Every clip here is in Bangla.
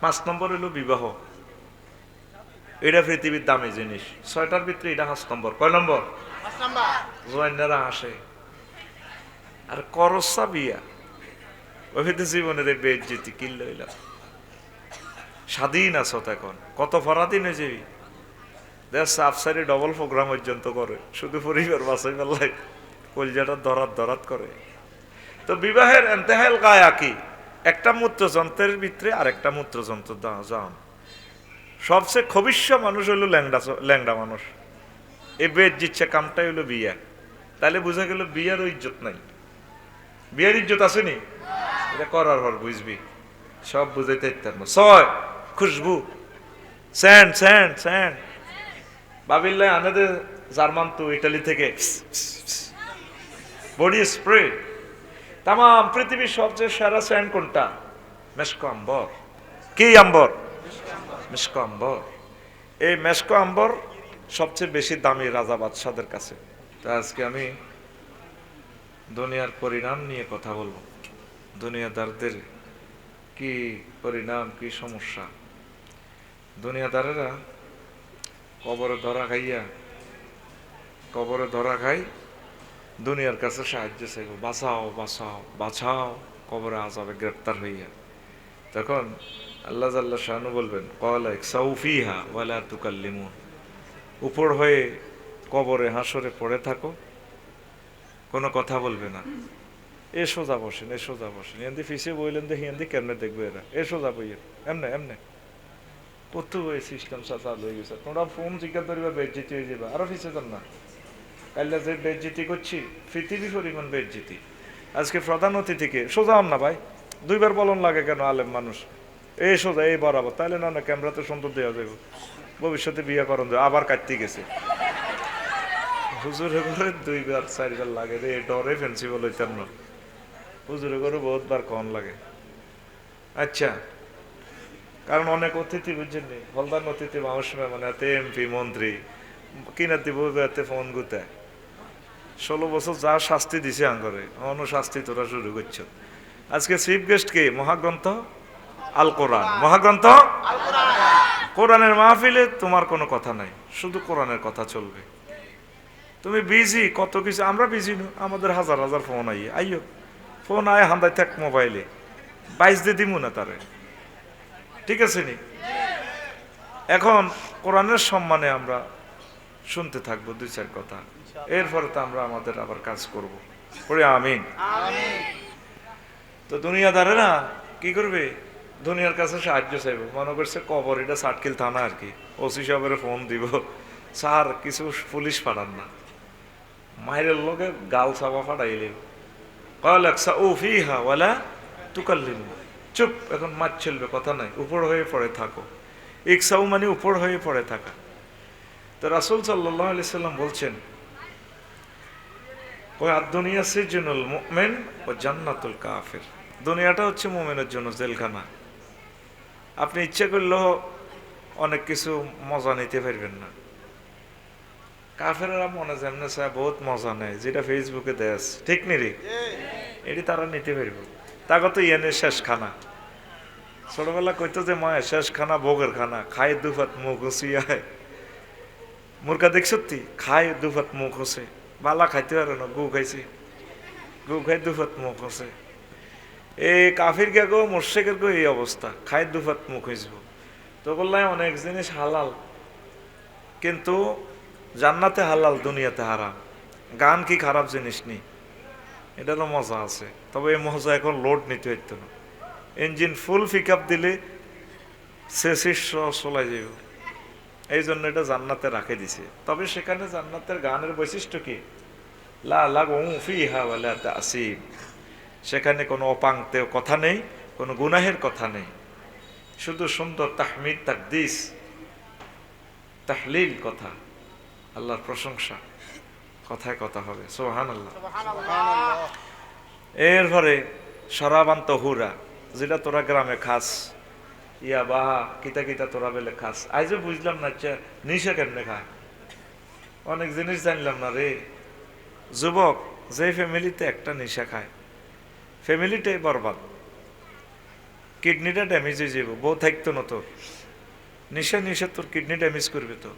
5 নম্বর হলো বিবাহ। এটা পৃথিবীর দামি জিনিস। 6টার ভিতরে এটা 5 নম্বর। কয় নম্বর? জোয়ান্নারা আসে আর করসা বিয়া, ওই জীবনের বেজ্জিতি কিল লইলাম। স্বাধীন আছো এখন, কত পরাধীন হয়ে যাবি। দেশ আফসারি ডবল প্রোগ্রাম পর্যন্ত করে, শুধু পরিবার বাসাই পাল্লাই কলজাটা দরাত দরাত করে। তো বিবাহের এন্তেহাল গায়া কি? একটা মূত্রযন্ত্রের ভিতরে আর একটা মূত্রযন্ত্র যান। সবচেয়ে খবিষ্য মানুষ হইল ল্যাংডা মানুষ। এই বেদ জিচ্ছে কামটাই হইলো বিয়া। তাহলে বোঝা গেল বিয়ারও ইজ্জত নাই। বিয়ার ইজ্জত আসেনি, এটা করার পর বুঝবি। সব বুঝাইতে পারবো। 6 খুশবু, স্যান্ড স্যান্ড স্যান্ড বাবিল্লাই আনাদের জার্মান তো ইটালি থেকে বডি স্প্রে। তাম পৃথিবীর সবচেয়ে সেরা স্যান্ড কোনটা? মেশকো আম্বর। কি আম্বর? মেশকো আম্বর। এই মেশকো আম্বর সবচেয়ে বেশি দামি রাজা বাদশাদের কাছে। তা আজকে আমি দুনিয়ার পরিণাম নিয়ে কথা বলবো। দুনিয়াদারদের কি পরিণাম, কি সমস্যা। দুনিয়াদারেরা কবরে ধরা খাই দুনিয়ার কাছে সাহায্য চাইব, বাঁচাও বাঁচাও বাঁচাও, কবরে আযাবে গ্রেপ্তার হইয়া। তখন আল্লাহ জাল্লা শানু বলবেন ক্বালা ইকসাউ ফিহা ওয়ালা তুকাল্লিমুন, উপর হয়ে কবরে হাসরে পড়ে থাকো, কোনো কথা বলবে না। এ সোজা বসেন, এ সোজা বসেন, হিন্দি ফিসে বইলেন দেখি হিন্দি কেমনে দেখবে এরা। এ সোজা বইয়ের এমনে এমনে কত ওই সিস্টেম চালু হয়ে গেছে। তোমরা ফোন জিজ্ঞাসা করিবা বেজ্জিতি হয়ে যাবে, আরো ফিসে যান না। কাল্লা যে বেজ্জিতি করছি, পৃথিবী পরিমাণ বেজ্জিতি। আজকে প্রধান অতিথিকে সোজা হন না ভাই, 2বার বলন লাগে কেন? আলেম মানুষ এই সোজা এই বরাবর, তাহলে না না ক্যামেরাতে সুন্দর দেওয়া যাবে, ভবিষ্যতে বিয়ে করন যাবে। আবার কাটতে গেছে হুজুরে করে 2বার 4বার লাগে রে, ডরে ফেন্সি বলইতাম না। হুজুরে করে বহুতবার কন লাগে। আচ্ছা, কারণ অনেক অতিথি বুঝছেন নি, হলদার অতিথি মানুষ মানে এমপি মন্ত্রী কিনা দিব এতে ফোন গুতে 16 বছর যা শাস্তি দিছে আঙ্গরে, শাস্তি তোরা শুরু করছ। আজকে চিফ গেস্ট কে? মহাগ্রন্থ আল কোরআন। মহাগ্রন্থ কোরআনের মাহফিলে তোমার কোনো কথা নাই, শুধু কোরআনের কথা চলবে। তুমি বিজি কত কিছু, আমরা বিজি না, আমাদের হাজার হাজার ফোন আইও ফোন আয় হান্দাই থাক মোবাইলে, 22 দিয়ে দিমু না তারে, ঠিক আছে নি? এখন কোরআনের সম্মানে আমরা শুনতে থাকবো 2-4 কথা, এরপরে তো আমরা আমাদের আবার কাজ করব। পড়ে আমিন। তো দুনিয়াদারেরা কি করবে? দুনিয়ার কাছে সাহায্য চাইব, মনে করছে কবর এটা সাটকিল থানা আর কি, ওসি সাহেবের ফোন দিব, স্যার কিছু পুলিশ পাঠান না, মায়ের লোকে গাল চাপা ফাটাইলে ও ফিহা ওয়ালা তুকাল্লিমু, চুপ, এখন মাছ চলবে, কথা নাই, উপর হয়ে পড়ে থাকো। ইকসাউ মানে উপর হয়ে পড়ে থাকা। তো রাসূল সাল্লাল্লাহু আলাইহি সাল্লাম বলছেন দুনিয়া সিজনুল মুমিন ওয়া জান্নাতুল কাফির, দুনিয়াটা হচ্ছে মুমিনের জন্য জেলখানা। আপনি ইচ্ছা করলেও অনেক কিছু মজা নিতে পারবেন না। কাফেররা মনে যেমনে চায় বহুত মজা নেয়, যেটা ফেসবুকে দেয়, ঠিক নি রে? এটি তারা নিতে পারব। তাকে তো ইয়ানের শেষ খানা, ছোটবেলা কইতো যে মায়ের শেষ খানা ভোগের খানা, খায় দুফাত মুখ হুসিয়ায়। মুরগা দেখছ তুই? খায় দুফাত মুখ হসে, বালা খাইতে পারে না, গু খাইছি, গু খাই দুফাত মুখ হসে। এই কাফির কে গো মোর্শেকের গো এই অবস্থা, খায় দুফাত মুখ হইসব। তো বললাম অনেক জিনিস হালাল, কিন্তু জান্নাতে হালাল দুনিয়াতে হারাম। গান কি খারাপ জিনিস নি, এটারও মজা আছে, তবে এই মজা এখন লোড নিতে হইতো না। ইঞ্জিন ফুল পিক আপ দিলে সেসিস চলাই যাব, এই জন্য এটা জান্নাতে রাখে দিছে। তবে সেখানে জান্নাতের গানের বৈশিষ্ট্য কি? লা লাগু ফিহা ওয়ালা তাসিম, সেখানে কোনো অপাংতে কথা নেই, কোনো গুনাহের কথা নেই, শুধু সুন্দর তাহমিদ তাকদিস তাহলিল কথা, আল্লাহর প্রশংসা, কথায় কথা হবে, সুবহানাল্লাহ। এরপরে শরাবান তহুরা, যেটা তোরা গ্রামে খাস, ইয়া বাহা কিতা কিতা তোরা বেলে খাস। আজও বুঝলাম না নিশা কেমনে খায়, অনেক জিনিস জানলাম না রে। যুবক যে ফ্যামিলিতে একটা নেশা খায়, ফ্যামিলিটাই বরবাদ। কিডনিটা ড্যামেজ হয়ে যাবো, বউ থাকতো না তোর, নিশা নিশা তোর কিডনি ড্যামেজ করবে তো।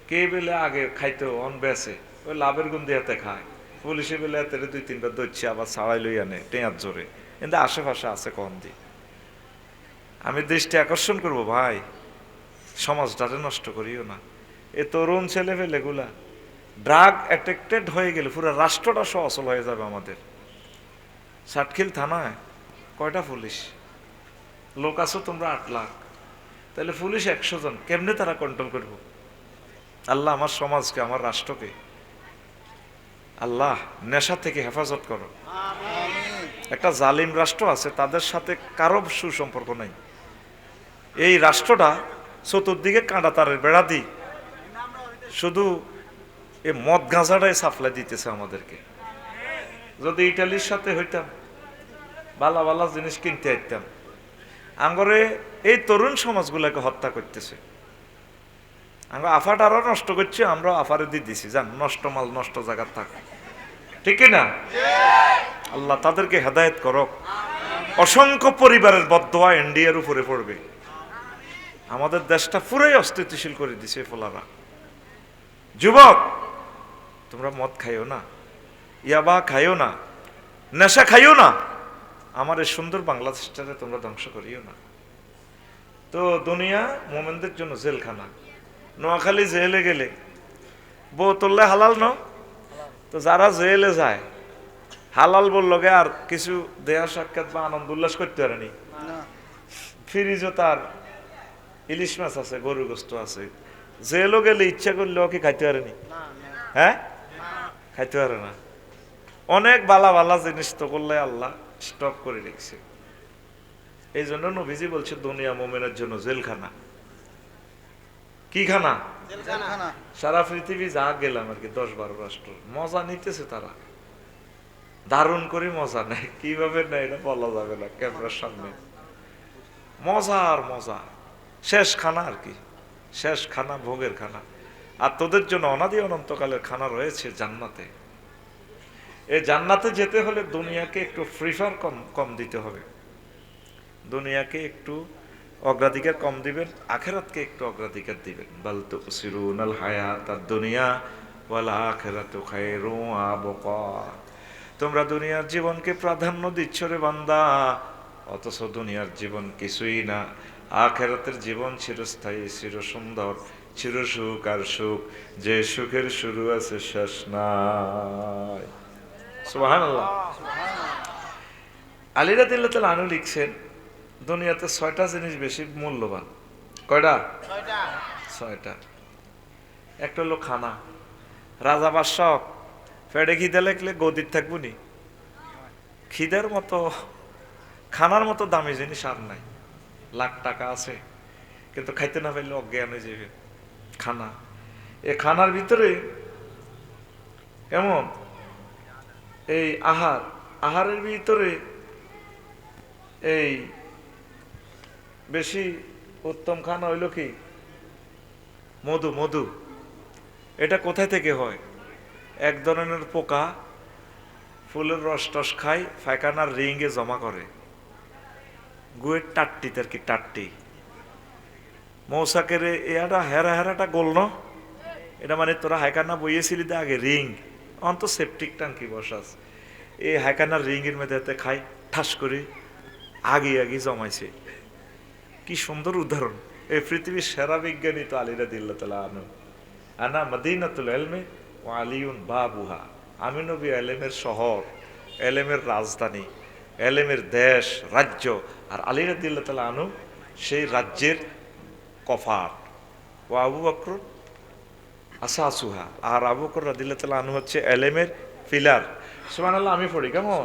কে বেলে আগে খাইতো অন বেসে, ওই লাভের গুন্দি হাতে খায়, পুলিশে বেলে হাতে 2-3বার দইছে, আবার ছাড়াই লই আনে টেঁয়ার জোরে। কিন্তু আশেপাশে আছে কম দি। আমি দৃষ্টি আকর্ষণ করব ভাই, সমাজটারে নষ্ট করিও না। এ তরুণ ছেলে ফেলেগুলা ড্রাগ অ্যাডিক্টেড হয়ে গেলে পুরো রাষ্ট্রটা অচল হয়ে যাবে আমাদের। সাতখিল থানায় কয়টা পুলিশ লোক আছো তোমরা? 8 লাখ, তাহলে পুলিশ 100 জন, কেমনে তারা কন্ট্রোল করব? আল্লাহ আমার সমাজকে, আমার রাষ্ট্রকে আল্লাহ নেশা থেকে হেফাজত করো। একটা জালিম রাষ্ট্র আছে, তাদের সাথে কারো সুসম্পর্ক নাই। এই রাষ্ট্রটা চতুর্দিকে কাঁটা তারের বেড়া দিই, শুধু এই মদ গাঁজাটাই সাপ্লাই দিতেছে আমাদেরকে। যদি ইটালির সাথে হইতাম, ভালো ভালো জিনিস কিনতে আইতাম। আঙ্গরে এই তরুণ সমাজগুলোকে হত্যা করতেছে। আমরা আফাটা আরো নষ্ট করছি, আমরা আফারে দিয়ে দিছি, জান নষ্ট মাল নষ্ট জায়গা থাক, ঠিক না? আল্লাহ তাদেরকে হেদায়েত করক। অসংখ্য পরিবারের বদদোয়া ইন্ডিয়ার উপরে পড়বে। আমাদের দেশটা পুরাই অস্থিতিশীল করে দিছে ফলারা। যুবক, তোমরা মদ খাইও না, ইয়াবা খাইও না, নেশা খাইও না, আমার এই সুন্দর বাংলাদেশটাকে তোমরা ধ্বংস করিও না। তো দুনিয়া মোমেনদের জন্য জেলখানা। নোয়াখালী জেলে গেলে বউ তুললে হালাল ন, তো যারা জেলে যায় হালাল বললগে আর কিছু দেয়া সাক্ষাৎ বা আনন্দ উল্লাস করতে পারেনি। ফ্রিজও তার ইলিশ মাছ আছে, গরু গোস্ত আছে, জেলও গেলে ইচ্ছা করলেও কি খাইতে পারেনি? হ্যাঁ, খাইতে পারে না। অনেক বালা বালা জিনিস তো করলে আল্লাহ স্টপ করে রেখেছে। এই জন্য নবীজি বলছে দুনিয়া মোমেনের জন্য জেলখানা। কি খানা? সারা পৃথিবী যা গেলাম আর কি 10-12 রাষ্ট্র মজা নিতেছে, তারা দারুণ করে মজা নেয়। কিভাবে নেয় এটা বলা যাবে না ক্যামেরার সামনে। মজা আর মজা, শেষ খানা আর কি, শেষ খানা, ভোগের খানা। আর তোদের জন্য অনাদি অনন্তকালের খানা রয়েছে জান্নাতে। এই জান্নাতে যেতে হলে দুনিয়াকে একটু প্রিফার কম দিতে হবে, দুনিয়াকে একটু অগ্রাধিকার কম দিবেন, আখেরাতকে একটু অগ্রাধিকার দিবেন। বাল তুসিরুনাল হায়াতাদ দুনিয়া ওয়াল আখিরাতু খায়রুন ওয়া আবকা। তোমরা দুনিয়ার জীবনকে প্রাধান্য দিচ্ছ রে বান্দা, অথচ দুনিয়ার জীবন কিছুই না। আখিরাতের জীবন চিরস্থায়ী, চির সুন্দর, চির সুখ আর সুখ, যে সুখের শুরু আছে শেষ নাই। সুবহানাল্লাহ। আলী রাদিয়াল্লাহু তাআলা আনহু লিখছেন, দুনিয়াতে 6টা জিনিস বেশি মূল্যবান। কয়টা? 6টা। একটা হলো খানা। রাজা বাদশাহ পেটে খিদে লাগলে গদির থাকবো নি? খিদের মতো, খানার মতো দামি জিনিস আর নাই। লাখ টাকা আছে কিন্তু খাইতে না পারলে অজ্ঞান হয়ে যাবে। খানা, এই খানার ভিতরে কেমন এই আহারের ভিতরে এই বেশি উত্তম খানা হইল কি? মধু। মধু এটা কোথায় থেকে হয়? এক ধরনের পোকা ফুলের রস টস খায়, পায়খানার রিংয়ে জমা করে, গুয়ের টাট্টিতে আর কি, টাট্টি মৌসাকের এটা হেরাটা গোল ন, এটা মানে তোরা হাইকানা বইয়েছিলি দে আগে রিং, অন্ত সেপটিক টাঙ্কি বসাস, এই হাইকানার রিংয়ের মধ্যে খাই ঠাস করে আগে জমাইছে। কি সুন্দর উদাহরণ! এই পৃথিবীর সেরা বিজ্ঞানী তো আলী রাদিয়াল্লাহু তাআলা আনহু। আনা মদিনাতুল ইলমি ওয়া আলিউন বাবুহা। আমি নবী ইলমের শহর, ইলমের রাজধানী, ইলমের দেশ রাজ্য, আর আলী রাদিয়াল্লাহু তাআলা আনহু সেই রাজ্যের কফার। ওয়া আবু বকর আসাসুহা, আর আবু বকর রাদিয়াল্লাহু তাআলা আনহু হচ্ছে ইলমের পিলার। সুবহানাল্লাহ। আমি পড়ি কেমন?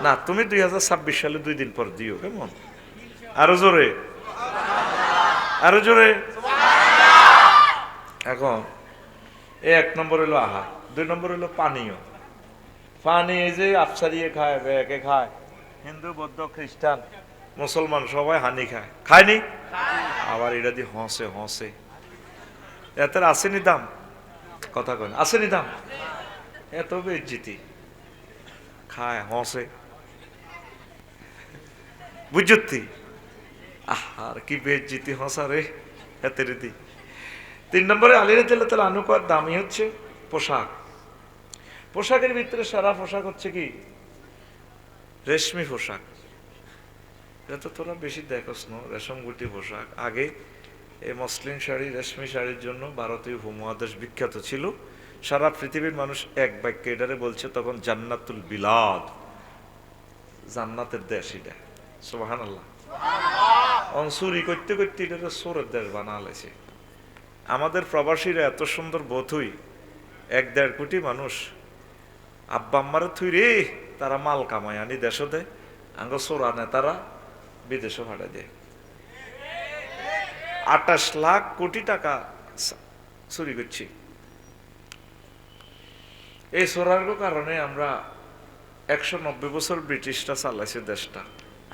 না, তুমি 2026 সালে 2 দিন পর দিও কেমন? আরো জোরে, আরো জোরে। এখন এই 1 নম্বর হলো আহার, 2 নম্বর হলো পানীয়। পানি এই যে আফসারিয়ে খায়, বেকে খায়, হিন্দু বৌদ্ধ খ্রিস্টান মুসলমান সবাই হানি খায়, খায়নি? আবার এটা দিয়ে হসে। এতের আসেনি দাম? কথা কয় আসেনি দাম? এত বেজ্জিতি, খায় হসে। বুঝতি আর কি বেজ্জিতি হসা রে হাতের দি। 3 নম্বরে আলী রাদিয়াল্লাহু তাআলা আনহু কর দামি হচ্ছে পোশাক। পোশাকের ভিতরে সারা পোশাক হচ্ছে কি রেশমি পোশাক। এটা তো তোরা বেশি দেখোস না, রেশম গুটি পোশাক। আগে এই মসলিন শাড়ি রেশমি শাড়ির জন্য ভারতীয় উপমহাদেশ বিখ্যাত ছিল। সারা পৃথিবীর মানুষ এক বাক্যে এটারে বলছে তখন জান্নাতুল বিলাদ, জান্নাতের দেশ। এটা সুবহানাল্লাহ। অনসুরি করতে করতে এটা সোরের দেশ বানা হয়েছে। আমাদের প্রবাসীরা এত সুন্দর বোধ হই, 1-1.5 কোটি মানুষ আব্বা আম্মারে থুই রে তারা মাল কামায় আনি দেশও দেয়, আঙ্গ সোরা নেতারা বিদেশও ভাড়া দেয়। 28 লাখ কোটি টাকা চুরি করছি। এই সোরার কারণে আমরা 190 বছর ব্রিটিশরা চালাইছে দেশটা,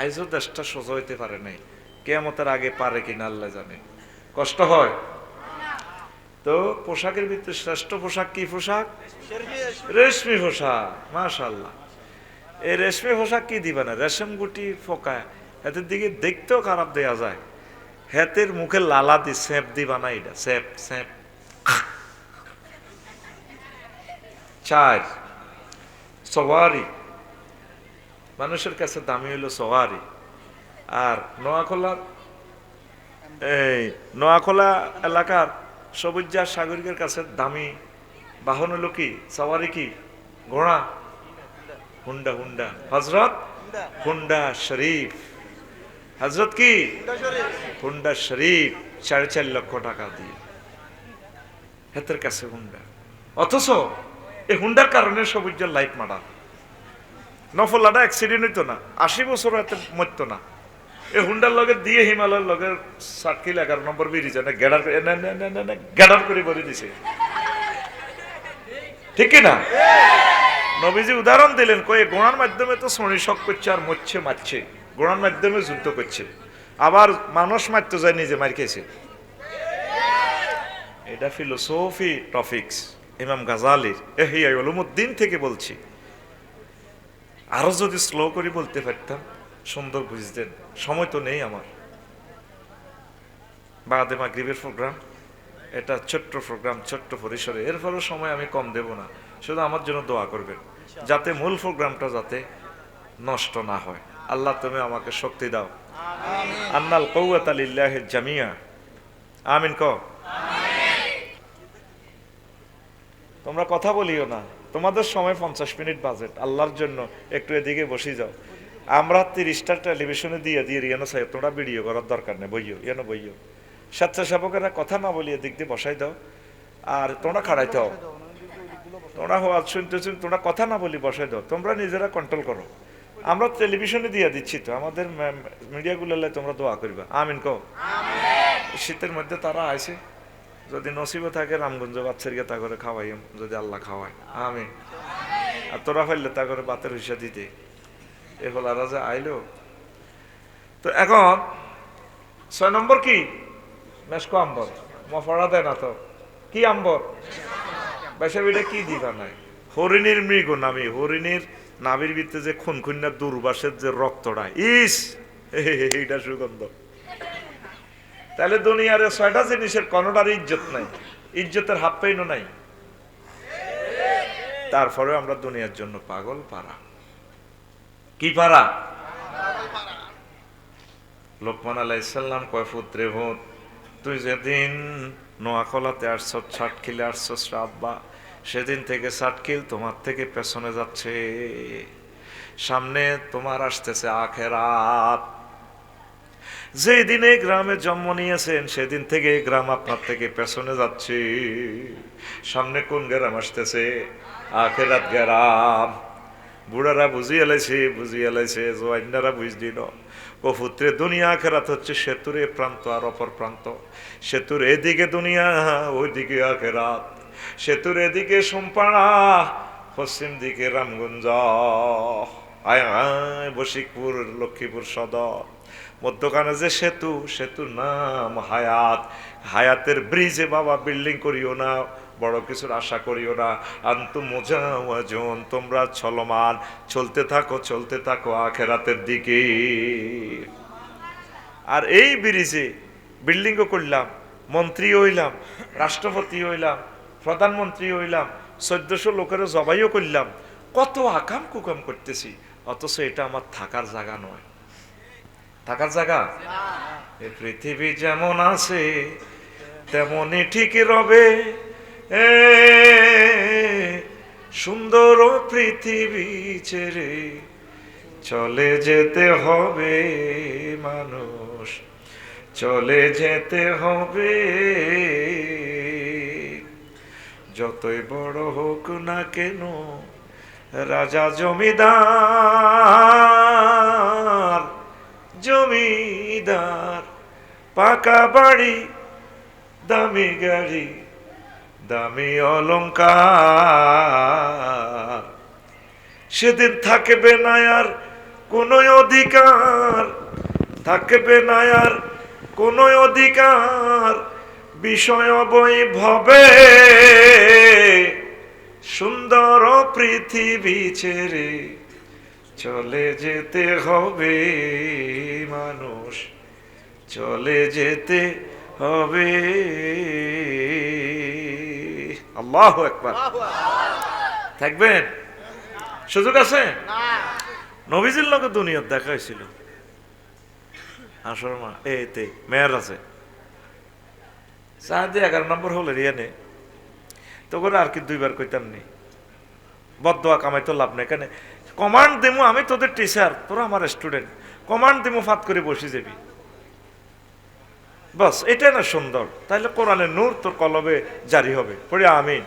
আইজও দেশটা সোজা হইতে পারে নাই। কিয়ামতের আগে পারে কিনা আল্লাহ জানে। কষ্ট হয়। তো পোশাকের ভিতরে শ্রেষ্ঠ পোশাক কি পোশাক? রেশমি পোশাক। মাশাআল্লাহ। এই রেশমি পোশাক কি দিবা না, রেশম গুটি ফোকা, হাতের দিকে দেখতেও খারাপ দেয়া যায়। হাতের মুখে লালা দি স্যাপ দিবা না, এটা স্যাপ স্যাপ। 4 সওয়ারি। মানুষের কাছে দামি হইলো সওয়ারি। আর নোয়াখোলা এলাকার সবুজা সাগরিকের কাছে দামি বাহন হলো কি সওয়ারি কি ঘোড়া, হুন্ডা। হুন্ডা হজরত হুন্ডা শরীফ। হজরত কি হুন্ডা শরীফ 4.5 লক্ষ টাকা দিয়ে হাতের কাছে হুন্ডা। অথচ এই হুন্ডার কারণে সবুজের লাইফ মারা। নফলাটা অ্যাক্সিডেন্ট হইতো না, 80 বছর এত মরতো না। এই হুন্ডার লগে দিয়ে হিমালয়ের লগে 60 11 নম্বর বেরিয়েছে না, গ্যাডার করে বলে দিছে। ঠিক না? নবীজি উদাহরণ দিলেন, কয়ে গোড়ার মাধ্যমে তো শ্রণিশক করছে আর মরছে মারছে, গোড়ার মাধ্যমে যুদ্ধ করছে, আবার মানুষ মারতে যায় নিজে মার খেয়েছে। এটা ফিলোসফি টপিকস ইমাম গাজালির ইহইয়া উলুমুদ্দিন থেকে বলছি। আরো যদি স্লো করে বলতে পারতাম সুন্দর বুঝতেন, সময় তো নেই আমার। বাদে মাগরিবের প্রোগ্রাম, এটা ছোট্ট প্রোগ্রাম, ছোট্ট পরিসরে, এরপরও সময় আমি কম দেব না। শুধু আমার জন্য দোয়া করবেন যাতে মূল প্রোগ্রামটা যাতে নষ্ট না হয়। আল্লাহ তুমি আমাকে শক্তি দাও। আন্নাল কুওয়াতা লিল্লাহি জামিয়া। আমিন ক। তোমরা কথা বলিও না, তোমাদের সময় 50 মিনিট বাজেট, আল্লাহর জন্য একটু এদিকে বসে যাও। আমরা 30টা টেলিভিশনে দিয়ে রিয়ানো সাহেব তোমরা ভিডিও করার দরকার নেই, বইও ইয়ানো বইও। স্বেচ্ছাসেবকেরা কথা না বলিয়ে দিক দিয়ে বসাই দাও, আর তোমরা খাড়াইতে হও। তোমরা হওয়া শুনতে তোমরা কথা না বলি বসাই দাও, তোমরা নিজেরা কন্ট্রোল করো। আমরা টেলিভিশনে দিয়ে দিচ্ছি তো, আমাদের মিডিয়াগুলো তোমরা দোয়া করবা। আমিন কো। শীতের মধ্যে তারা আইছে, যদি নসিবে থাকে রামগঞ্জ বাচ্চার গিয়ে তা করে খাওয়াই, যদি আল্লাহ খাওয়ায়। আমিন। আর তোরা ফাইলে তা করে বাতের হিসা দিতে এ হল রাজা আইলো। তো এখন 6 নম্বর কি মেশকো আম্বর, মফড়া দেয় না তো কি আম্বর বেশা বিটা কি দিবা নাই। হরিণীর মৃগ নামি, হরিণীর নাভির ভিতরে যে খুনখুন্না দুর্বাসের যে রক্তটা, ইস এইটা সুগন্ধ। তাহলে দুনিয়ার 6টা জিনিসের কোনটার ইজ্জত নাই, ইজ্জতের হাত পাইনও নাই। তারপরে আমরা দুনিয়ার জন্য পাগল পারা। কি পারা? লোকমান আলাইহিস সালাম কয় পুত্রে ভূত, তুই যেদিন নোয়াখলাতে আসছ, ছাটখিলে আসছ আব্বা, সেদিন থেকে ছাটখিল তোমার থেকে পেছনে যাচ্ছে, সামনে তোমার আসতেছে আখেরাত। যেদিনে গ্রামে জন্ম নিয়েছেন সেদিন থেকে গ্রাম আপনার থেকে পেছনে যাচ্ছে, সামনে কোন গ্রাম আসতেছে? আখেরাত গ্রাম। বুড়ারা বুঝিয়ে লাইছে, জোয়াইনারা বুঝলি না। কপুত্রে দুনিয়া আখেরাত হচ্ছে সেতুর এ প্রান্ত আর অপর প্রান্ত। সেতুর এদিকে দুনিয়া, ওইদিকে আখেরাত। সেতুর এদিকে সোমপাড়া, পশ্চিম দিকে রামগঞ্জ, আয় আয় বশিকপুর, লক্ষ্মীপুর সদর। মধ্যখানে যে সেতু, সেতুর নাম হায়াত। হায়াতের ব্রিজে বাবা বিল্ডিং করিও না, বড় কিছুর আশা করিও না। আনতুম মুজাওয়াজুন, তোমরা চলমান, চলতে থাকো আখিরাতের দিকে। আর এই ব্রিজে বিল্ডিংও করলাম, মন্ত্রী হইলাম, রাষ্ট্রপতি হইলাম, প্রধানমন্ত্রী হইলাম, 1400 লোকেরও জবাইও করলাম, কত আকাম কুকাম করতেছি, অথচ এটা আমার থাকার জায়গা নয়। থাকার জায়গা? এই পৃথিবী যেমন আছে তেমনই ঠিক রবে, সুন্দর পৃথিবী ছেড়ে চলে যেতে হবে মানুষ, চলে যেতে হবে। যতই বড় হোক না কেন রাজা জমিদার, জমিদার পাকা বাড়ি, দামি গাড়ি, দামি অলংকার, সেদিন থাকবে না আর কোনো অধিকার, থাকবে না আর কোনো অধিকার বিষয় বৈভবে, সুন্দর পৃথিবী ছেড়ে চলে যেতে হবে মানুষ, চলে যেতে হবে। আল্লাহু আকবার। থাকবেন? সুযোগ আছে? নবীজির লোকে দুনিয়ার দেখা হয়েছিল আসর মা এতে মেয়ের আছে 11 নম্বর হলে রিয়ানে তো করে আর কি 2 বার কইতাম নি, বদদোয়া কামাই তো লাভ নেই। কেন কমান্ড দিমু, আমি তোদের টিচার, তোরা আমার স্টুডেন্ট, কমান্ড দিমু ফাত করে বসে যাবি, বাস এটা না সুন্দর। তাইলে কোরআনের নূর তোর কলবে জারি হবে, পড়ে আমিন।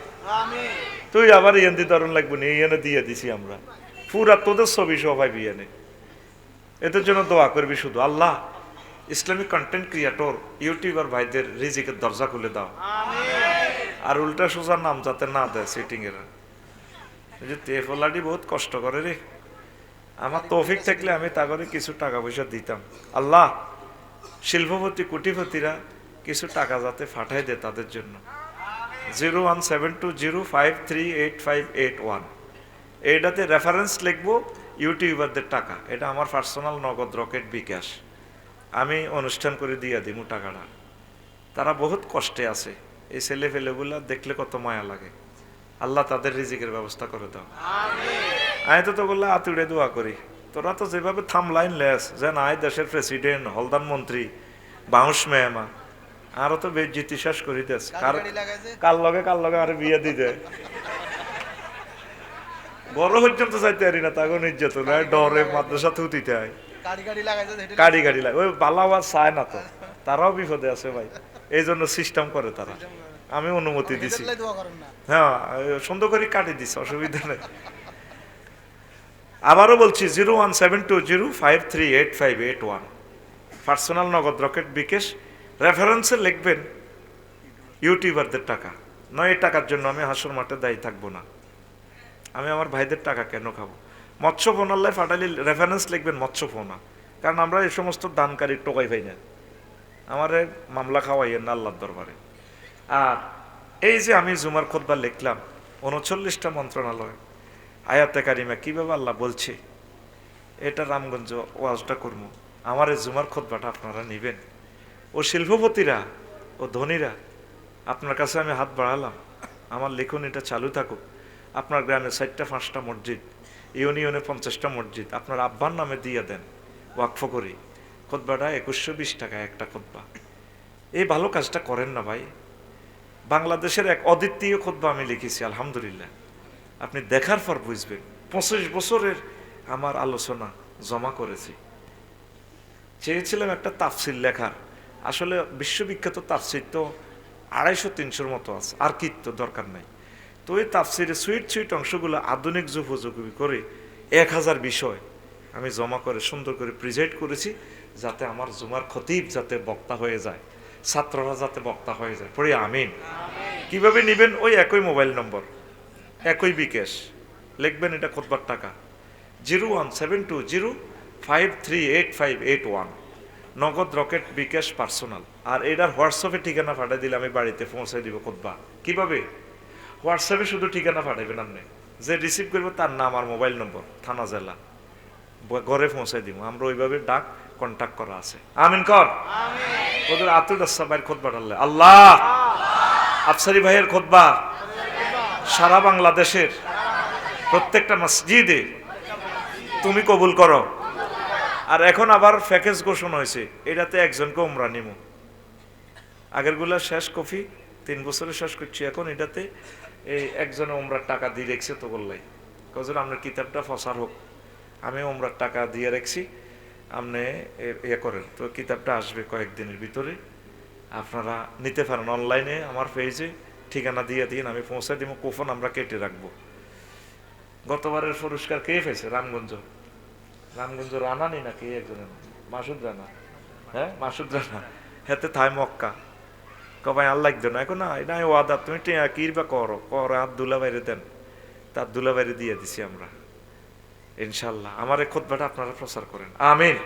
তুই আবার ইয়ান্দি ধরন লাগবো না, ইয়ানে দিয়ে দিছি আমরা পুরা তোদের ছবি সবাই বিয়ানে, এদের জন্য দোয়া করবি শুধু, আল্লাহ ইসলামিক কন্টেন্ট ক্রিয়েটর ইউটিউবার ভাইদের রিজিকের দরজা খুলে দাও, আর উল্টা সোজা নাম যাতে না দেয় সিটিং এরা। তেফলাডি বহুত কষ্ট করে রে, আমার তৌফিক থাকলে আমি তা করে কিছু টাকা পয়সা দিতাম। আল্লাহ শিল্পপতি কোটিপতিরা কিছু টাকা যাতে পাঠাই দে তাদের জন্য। 01720538581 এইটাতে রেফারেন্স লিখবো ইউটিউবারদের টাকা, এটা আমার পার্সোনাল নগদ রকেট বিকাশ, আমি অনুষ্ঠান করে দিয়ে দিব টাকাটা। তারা বহুত কষ্টে আছে, এই ছেলে ফেলেগুলা দেখলে কত মায়া লাগে। আল্লাহ তাদের রিজিকের ব্যবস্থা করে দাও। আমি তো বললে আতুড়ে দোয়া করি, তোরা তো যেভাবে থামলাইন লেস যে নাই দেশের প্রেসিডেন্ট, হলদান মন্ত্রী, বাউন্স মেহমা, আরো তো বেজ্জিতি শেষ করি দেশ, কার লগে আরে বিয়ে দিতে বড় পর্যন্ত চাইতে পারি না, তাকে নির্যাতন ডরে মাদ্রাসা থুতিতে হয়, গাড়ি লাগে ওই বালা আওয়াজ চায় না তো, তারাও বিপদে আছে ভাই, এই জন্য সিস্টেম করে তারা। আমি অনুমতি দিছি, হ্যাঁ সুন্দর করে কাটি দিছি, অসুবিধা নেই। আবারও বলছি 01720538581 পার্সোনাল নগদ রকেট বিকাশ, রেফারেন্সে লিখবেন ইউটিউবারদের টাকা নয়। এই টাকার জন্য আমি হাসর মাঠে দায়ী থাকবো না, আমি আমার ভাইদের টাকা কেন খাবো? মৎস্য ফোনাল্লায় ফাটালি রেফারেন্স লিখবেন মৎস্য ফোনা, কারণ আমরা এই সমস্ত দানকারী টোকাই পাই না, আমারে মামলা খাওয়াইয়েন না আল্লাহর দরবারে। আর এই যে আমি জুমার খুতবা লিখলাম 39টা মন্ত্রণালয় আয়াতে কারিমা কিভাবে আল্লাহ বলছে, এটা রামগঞ্জ ওয়াজটা করবো, আমার এই জুমার খুতবাটা আপনারা নিবেন। ও শিল্পপতিরা ও ধনীরা, আপনার কাছে আমি হাত বাড়ালাম, আমার লিখুন এটা চালু থাকুক। আপনার গ্রামে 4টা 5টা মসজিদ, ইউনিয়নে 50টা মসজিদ আপনার আব্বার নামে দিয়ে দেন ওয়াকফ করি। খুতবাটা 2120 টাকা একটা খুতবা। এই ভালো কাজটা করেন না ভাই। বাংলাদেশের এক অদ্বিতীয় খুতবা আমি লিখেছি, আলহামদুলিল্লাহ, আপনি দেখার পর বুঝবেন। 25 বছরের আমার আলোচনা জমা করেছি। চেয়েছিলাম একটা তাফসির লেখার, আসলে বিশ্ববিখ্যাত তাফসির তো 250-300 মতো আছে, আর কি তো দরকার নাই। তো ওই তাফসিরে সুইট অংশগুলো আধুনিক উপযোগী করে 1000 বিষয় আমি জমা করে সুন্দর করে প্রেজেন্ট করেছি, যাতে আমার জুমার খতিব যাতে বক্তা হয়ে যায়, ছাত্ররা যাতে বক্তা হয়ে যায়। পড়ি আমিন। কিভাবে নিবেন? ওই একই মোবাইল নম্বর, একই বিকাশ, লিখবেন এটা খুতবার টাকা 01720538581 নগদ রকেট বিকাশ পার্সোনাল। আর এটার হোয়াটসঅ্যাপে ঠিকানা পাঠিয়ে দিলে আমি বাড়িতে পৌঁছে দিব খুতবা। কিভাবে? হোয়াটসঅ্যাপে শুধু ঠিকানা পাঠাবেন আপনি, যে রিসিভ করবো তার নাম আর মোবাইল নম্বর, থানা জেলা, ঘরে পৌঁছাই দিব আমরা, ওইভাবে ডাক কন্ট্যাক্ট করা আছে। আমিন কর। ওদের আতুল আসা ভাইয়ের খোদবা ডাললে আল্লাহ, আফসারি ভাইয়ের খোদবা সারা বাংলাদেশের প্রত্যেকটা মসজিদে তুমি কবুল করো। আর এখন আবার প্যাকেজ ঘোষণা হয়েছে, এটাতে একজনকে উমরা নিব, আগের গুলা শেষ কফি 3 বছরে শেষ করছি, এখন এটাতে এই একজনে উমরার টাকা দিয়ে রেখছে, তো বললাই কজন আপনার কিতাবটা ফসার হোক, আমি উমরার টাকা দিয়ে রাখছি, আপনি ইয়ে করেন, তো কিতাবটা আসবে কয়েকদিনের ভিতরে, আপনারা নিতে পারেন অনলাইনে আমার পেজে, ঠিকানা দিয়ে দিন, আমি পৌঁছে দিব, কুপন আমরা কেটে রাখবো। গতবারের পুরস্কার কে পেয়েছে? রামগঞ্জ রানা নেই নাকি একজনের, মাসুদ রানা, হ্যাঁ মাসুদ রানা, হেতে থাই মক্কা কবাই আল্লাহ না এখন না এটা ওয়াদা, তুমি কির বা করো হাত দুলা বাইরে দেন, তার দুলা বাইরে দিয়ে দিছি আমরা ইনশাল্লাহ। আমার এই খুতবাটা আপনারা প্রচার করেন, আমিন।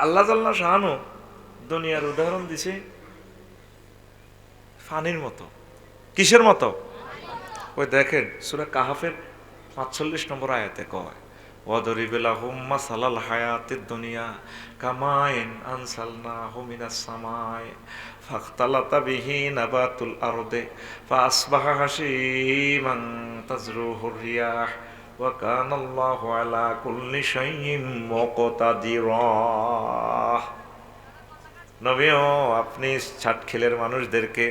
আল্লাহ জাল্লাহ শাহানু দুনিয়ার উদাহরণ দিছে ফানির মতো। কিসের মতো? ওই দেখেন সূরা কাহাফের 45 নম্বর আয়াতে কয়, ওয়াদরিব লাহুম মাসালাল হায়াতিদ দুনিয়া কামাইন আনসালনাহু মিনাস সামাই ফাখতালাতা বিহি নাবাতুল আরদি ফাসবাহা হাশীমান তাজরুহুর রিয়াহ ওয়া কানাল্লাহু আলা কুল্লি শাইইন মুকতাদিরা। নবীও আপনি ছাটখিলের মানুষদেরকে,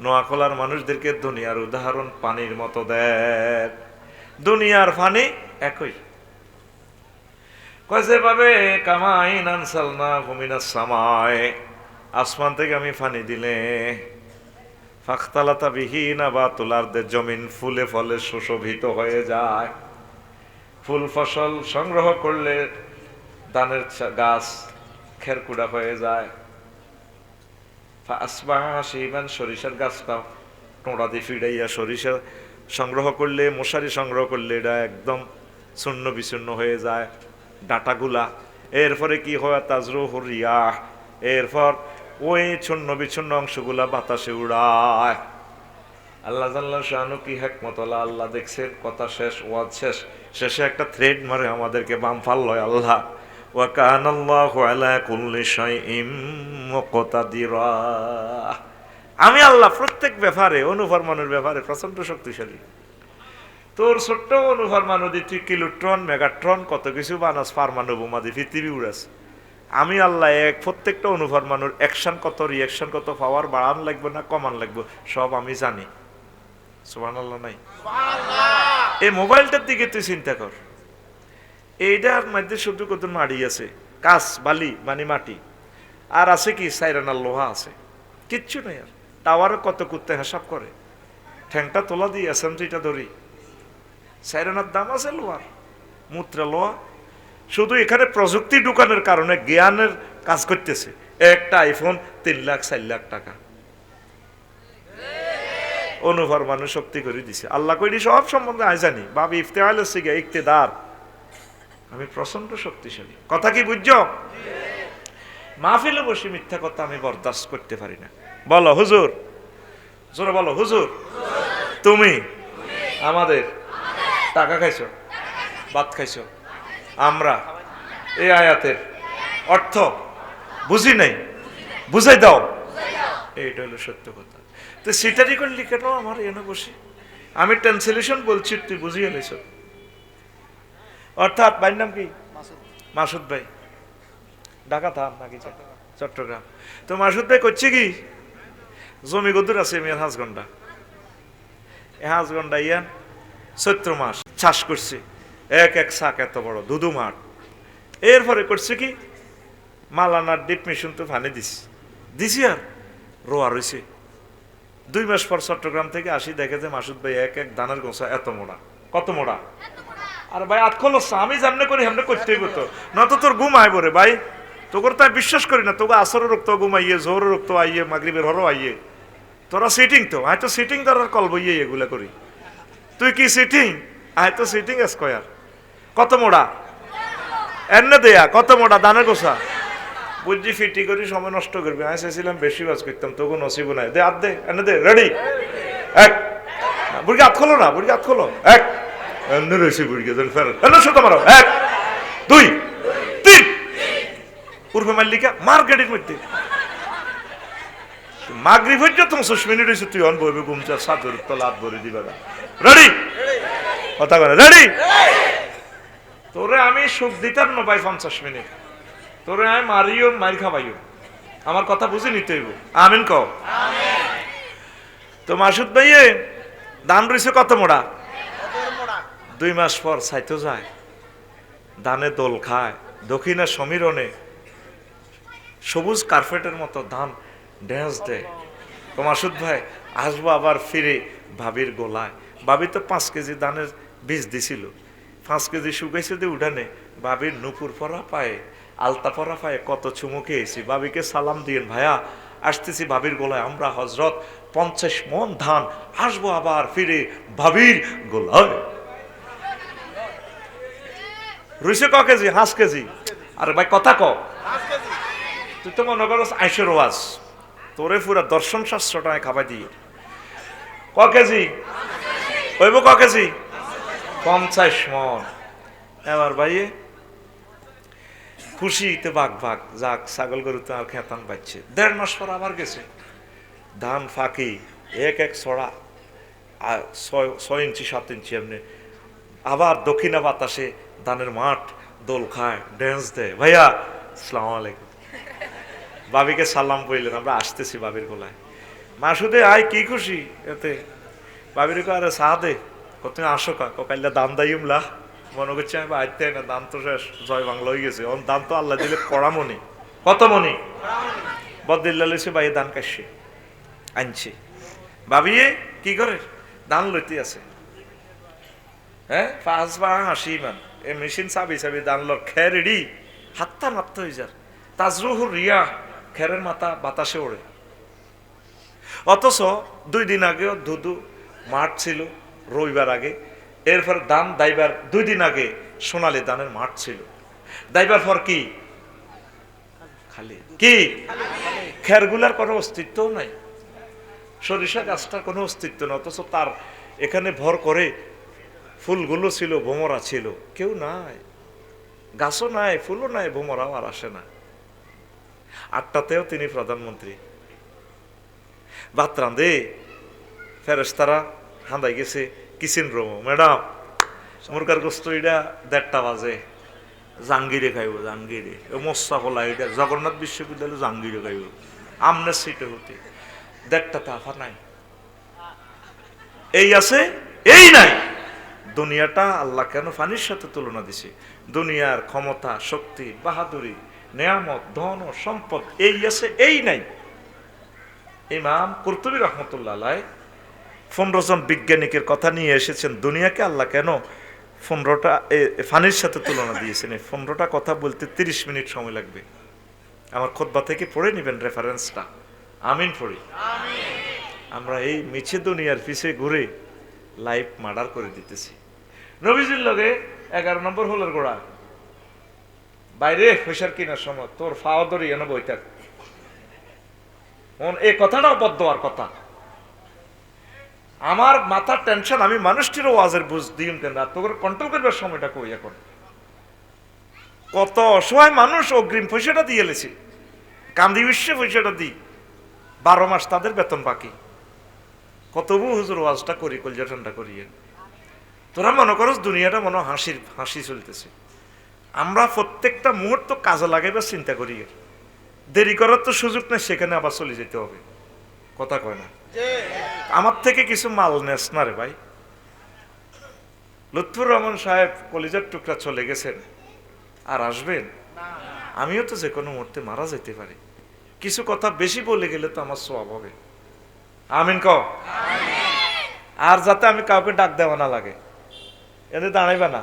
নোয়াখলার মানুষদেরকে দুনিয়ার উদাহরণ পানির মতো দেন। দুনিয়ার পানি একই, যেভাবে কামাইন আনসালনাহু মিনাস সামাই, আসমান থেকে আমি পানি দিলে, ফাখতালাতা বিহি নাবাতুল আরদি, জমিন ফুলে ফলে সুশোভিত হয়ে যায়, ফুল ফসল সংগ্রহ করলে ধানের গাছ খেরকুড়া হয়ে যায়, সরিষার গাছটা টোড়া দিয়ে ফিরাইয়া সরিষা সংগ্রহ করলে, মশারি সংগ্রহ করলে এটা একদম চূর্ণ বিচূর্ণ হয়ে যায় ডাটাগুলা। এরপরে কি হয়? তাজরুহুর রিয়াহ, এরপর ওই চূর্ণ বিচূর্ণ অংশগুলা বাতাসে উড়ায়। আল্লাহ জাল্লাহ শানু কি হিকমত, আল্লাহ দেখছেন, কথা শেষ, ওয়াজ শেষ, শেষে একটা থ্রেড মারে আমাদেরকে, বাম ফাল্লয় আল্লাহ, ওয়া কানাল্লাহু আলা কুল্লি শাইইন মুকতাদিরা। আমি আল্লাহ প্রত্যেক ব্যাপারে, অনুফরমানের ব্যাপারে প্রচন্ড শক্তিশালী। তোর ছোট্ট অনুফরমানু দি তুই কিলোট্রন মেগাট্রন কত কিছু বানাস, পারমাণু বোমা দি পৃথিবী উড়াস, আমি আল্লাহ এক প্রত্যেকটা অনুফরমানুর অ্যাকশন কত, রিয়াকশন কত, পাওয়ার বাড়ান লাগবে না কমান লাগবে সব আমি জানি। সুবহানাল্লাহ নাই? এই মোবাইলটার দিকে তুই চিন্তা কর, এইটার মধ্যে শুধু কত মাটি আছে, কাঁচ বালি মানে মাটি, আর আছে কি সাইরানার লোহা আছে, কিচ্ছু নেই। আর টাওয়ারে কত কুত্তে হিসাব করে, ঠ্যাংটা তোলা দিয়ে এসএমজিটা ধরি, সাইরানার দাম আছে লোহার, মুদ্রা লোহা। শুধু এখানে প্রযুক্তি ঢুকানোর কারণে জ্ঞানের কাজ করতেছে, একটা আইফোন 3 লাখ 4 লাখ টাকা অনুফরমানু শক্তি করে দিছে আল্লাহ। কইলি সব সম্বন্ধে আই জানি, বাবি ইফতেহাল হচ্ছে গিয়ে ইকতেদার, আমি প্রচন্ড শক্তিশালী। কথা কি বুঝছো? মাহফিলে বসে মিথ্যা কথা আমি বরদাস্ত করতে পারি না। বলো হুজুর, জোরে বলো হুজুর, তুমি আমাদের টাকা খাইছো, ভাত খাইছো, আমরা এই আয়াতের অর্থ বুঝি নাই, বুঝাই দাও, এইটা হলো সত্য কথা। তো সিটারি করলি কেন আমার এনে বসে? আমি ট্রান্সলেশন বলছি, তুই বুঝিয়ে নিছ। অর্থাৎ ভাইয়ের নাম কি? মাসুদ ভাই, ঢাকা থাম নাকি চট্টগ্রাম। তো মাসুদ ভাই করছে কি, জমি গদুর আছে মেয়ের হাঁসগন্ডা, হাঁসগন্ডা ইয়ান চৈত্র মাস চাষ করছে, এক শাক এত বড় দুদু মাঠ। এরপরে করছে কি, মালানার ডিপ মেশিন তো ফানে দিছি আর রোয়া রয়েছে। 2 মাস পর চট্টগ্রাম থেকে আসি, দেখে যে মাসুদ ভাই এক ধানের গোছা এত মোড়া। কত মোড়া? আর ভাই আতখল আমি জামনে করি, আমরা করতে হইব, না তো তোর ঘুম আইব রে ভাই, তোর তাই বিশ্বাস করি না, তোকে আসরও রক্ত ঘুমাইয়ে, জোরও রক্ত আইয়ে, মাগরিবের হরও আইয়ে, তোরা সিটিং তো আয় তো সিটিং দ্বারা কল বইয়ে এগুলা করি, তুই কি সিটিং? আয় তো সিটিং স্কয়ার। কত মোড়া এনে দেয়া, কত মোড়া দানের গোছা বুঝছি, ফিটি করি সময় নষ্ট করবি। আমি চাইছিলাম বেশি বাজ করতাম, তোকে নসিব নাই, দে আর দে এনে দে, রেডি 1 বুড়ি হাত খোলো না, বুড়ি হাত খোলো। এক এমনি রয়েছে বুড়ি যেন ফের শত মারো। এক দুই তিন পূর্বে মাল্লিকা মার গেটের মধ্যে মাগরিব হইতে ৫০ মিনিট হয়েছে, তুই অন বইবে ঘুমছে সাদর তলা হাত ভরে দিবা। রেডি? কথা বলে রেডি? তোরে আমি সুখ দিতাম না ভাই ৫০ মিনিট, তোরে আমি মারিও মারি খাবাইও, আমার কথা বুঝে নিতে হইব। আমিন কও। তো মাসুদ ভাইয়ে ধান রইছে কত মোড়া? ২ মাস পর ছাইতো যায়, ধানে দোল খায়, দক্ষিণা সমীরণে সবুজ কার্পেটের মতো ধান ড্যান্স দেয়। তো মাসুদ ভাই আসবো আবার ফিরে ভাবির গোলায়। ভাবি তো ৫ কেজি ধানের বীজ দিছিল, ৫ কেজি শুকাইছে দিয়ে উঠানে ভাবির নুপুর পরা পায়ে আলতা পরা পায়ে কত চুমু খেয়েছি। ভাবিকে সালাম দিয়েন, ভাইয়া আসতেছি ভাবির গোলায়, আমরা হজরত ৫০ মন ধান আসবো আবার ফিরে ভাবির গোলায়। রুইছে ক কেজি? ৫ কেজি। আরে ভাই কথা ক, তুই তো মনে করো আইসের ওয়াজ, তোরে পুরা দর্শন শাস্ত্রটায় খাবাই দিয়ে। ক কেজি হইব? ক কেজি? ৫০ মন। এবার ভাইয়ে খুশিতে বাঘ ভাগ, যাক ছাগল গরু তো আর খেতান পাচ্ছে। ১.৫ মাস পর আবার গেছে, ধান ফাঁকি এক এক ছড়া ৬ ইঞ্চি ৭ ইঞ্চি এমনি। আবার দক্ষিণা বাতাসে ধানের মাঠ দোল খায়, ড্যান্স দেয়। ভাইয়া আসসালামু আলাইকুম, ভাবিকে সালাম কইলেন, আমরা আসতেছি ভাবির গোলায়। মাসুদে আয় কি খুশি এতে? ভাবির কো আরে চা দে, কত আসো কাইলা দান দাইমলা, মনে করছে আমি আইতে না, দান তো শেষ, জয় বাংলা হয়ে গেছে। দান তো আল্লাহ দিলে কড়া মনি। কত মনি? বদিল্লা লইছে ভাই দান কাশছে আনছে। ভাবিয়ে কি করে? দান লইতে আছে, হ্যাঁ ৫ বা ৮০ মান এ মেশিন চাবি চাবি দান লর খের রেডি, হাত্তা নাত্তা হয়ে যার তাজরুহুর রিয়া, খেরের মাথা বাতাসে ওড়ে। অথচ ২ দিন আগেও ধুধু মাঠ ছিল রবিবার আগে, এরপর দান দাইবার ২ দিন আগে সোনালী দানের মাঠ ছিল। দাইবার পর কি খালি কি খেরগুলার কোনো অস্তিত্বও নাই, সরিষা গাছটার কোনো অস্তিত্ব নেই। অথচ তার এখানে ভর করে ফুলগুলো ছিল, ভোমরা ছিল, কেউ নাই, গাছও নাই, ফুলও নাই, ভোমরাও আর আসে না। ৮টাতেও তিনি প্রধানমন্ত্রী। ভাত রাঁধে ফেরেশতারা হাঁদাই গেছে কিচেন রুম, ম্যাডাম মুরগার গোস্ত এটা ১:৩০ বাজে, জাঙ্গিরে খাইব, জাঙ্গিরে মশা খোলা এটা জগন্নাথ বিশ্ববিদ্যালয় জাঙ্গিরে খাইব, আমনের সিটে হতে ১:৩০ আফা নাই, এই আছে এই নাই। দুনিয়াটা আল্লাহ কেন পানির সাথে তুলনা দিছে? দুনিয়ার ক্ষমতা, শক্তি, বাহাদুরি, নেয়ামত, ধন ও সম্পদ এই আছে এই নাই। ইমাম কুরতুবী রহমতুল্লাহ আলাইহি ১৫ জন বিজ্ঞানিকের কথা নিয়ে এসেছেন, দুনিয়াকে আল্লাহ কেন ১৫টা পানির সাথে তুলনা দিয়েছেন। এই ১৫টা কথা বলতে ৩০ মিনিট সময় লাগবে। আমার খুতবা থেকে পড়ে নেবেন রেফারেন্সটা। আমিন পড়ি। আমরা এই মিছে দুনিয়ার পিছে ঘুরে লাইফ মার্ডার করে দিতেছি। নবীজির লগে ১১ নম্বর হোলের গোড়া বাইরে ফেসার কিনার সময় তোর ফাওয়া ধরে এনে বই থাক, এই কথাটাও বদ্ধ আর কথা। আমার মাথার টেনশন, আমি মানুষটিরও ওয়াজের বুঝ দিন কেন তোর কন্ট্রোল করবার সময়টা কই এখন। কত অসহায় মানুষ অগ্রিম পয়সাটা দিয়ে এলেছি, কান্দি বিশ্বে পয়সাটা দিই, ১২ মাস তাদের বেতন বাকি। কত হুজুর ওয়াজটা করি, কলজা ঠান্ডা করিয়ে। তোরা মনে করস দুনিয়াটা মনে হাসি চলতেছে। আমরা প্রত্যেকটা মুহূর্ত কাজে লাগাইবার চিন্তা করি, দেরি করার তো সুযোগ নেই, সেখানে আবার চলে যেতে হবে। কথা কয় না? আমার থেকে কিছু মাল নেস না রে ভাই। লুৎফুর রহমান সাহেব কলিজার টুকরা চলে গেছেন, আর আসবেন? আমিও তো যে কোনো মুহূর্তে মারা যেতে পারি। কিছু কথা বেশি বলে গেলে তো আমার সওয়াব হবে। আমিন কও। আর যাতে আমি কাউকে ডাক দেওয়া না লাগে, এতে দাঁড়াইবে না।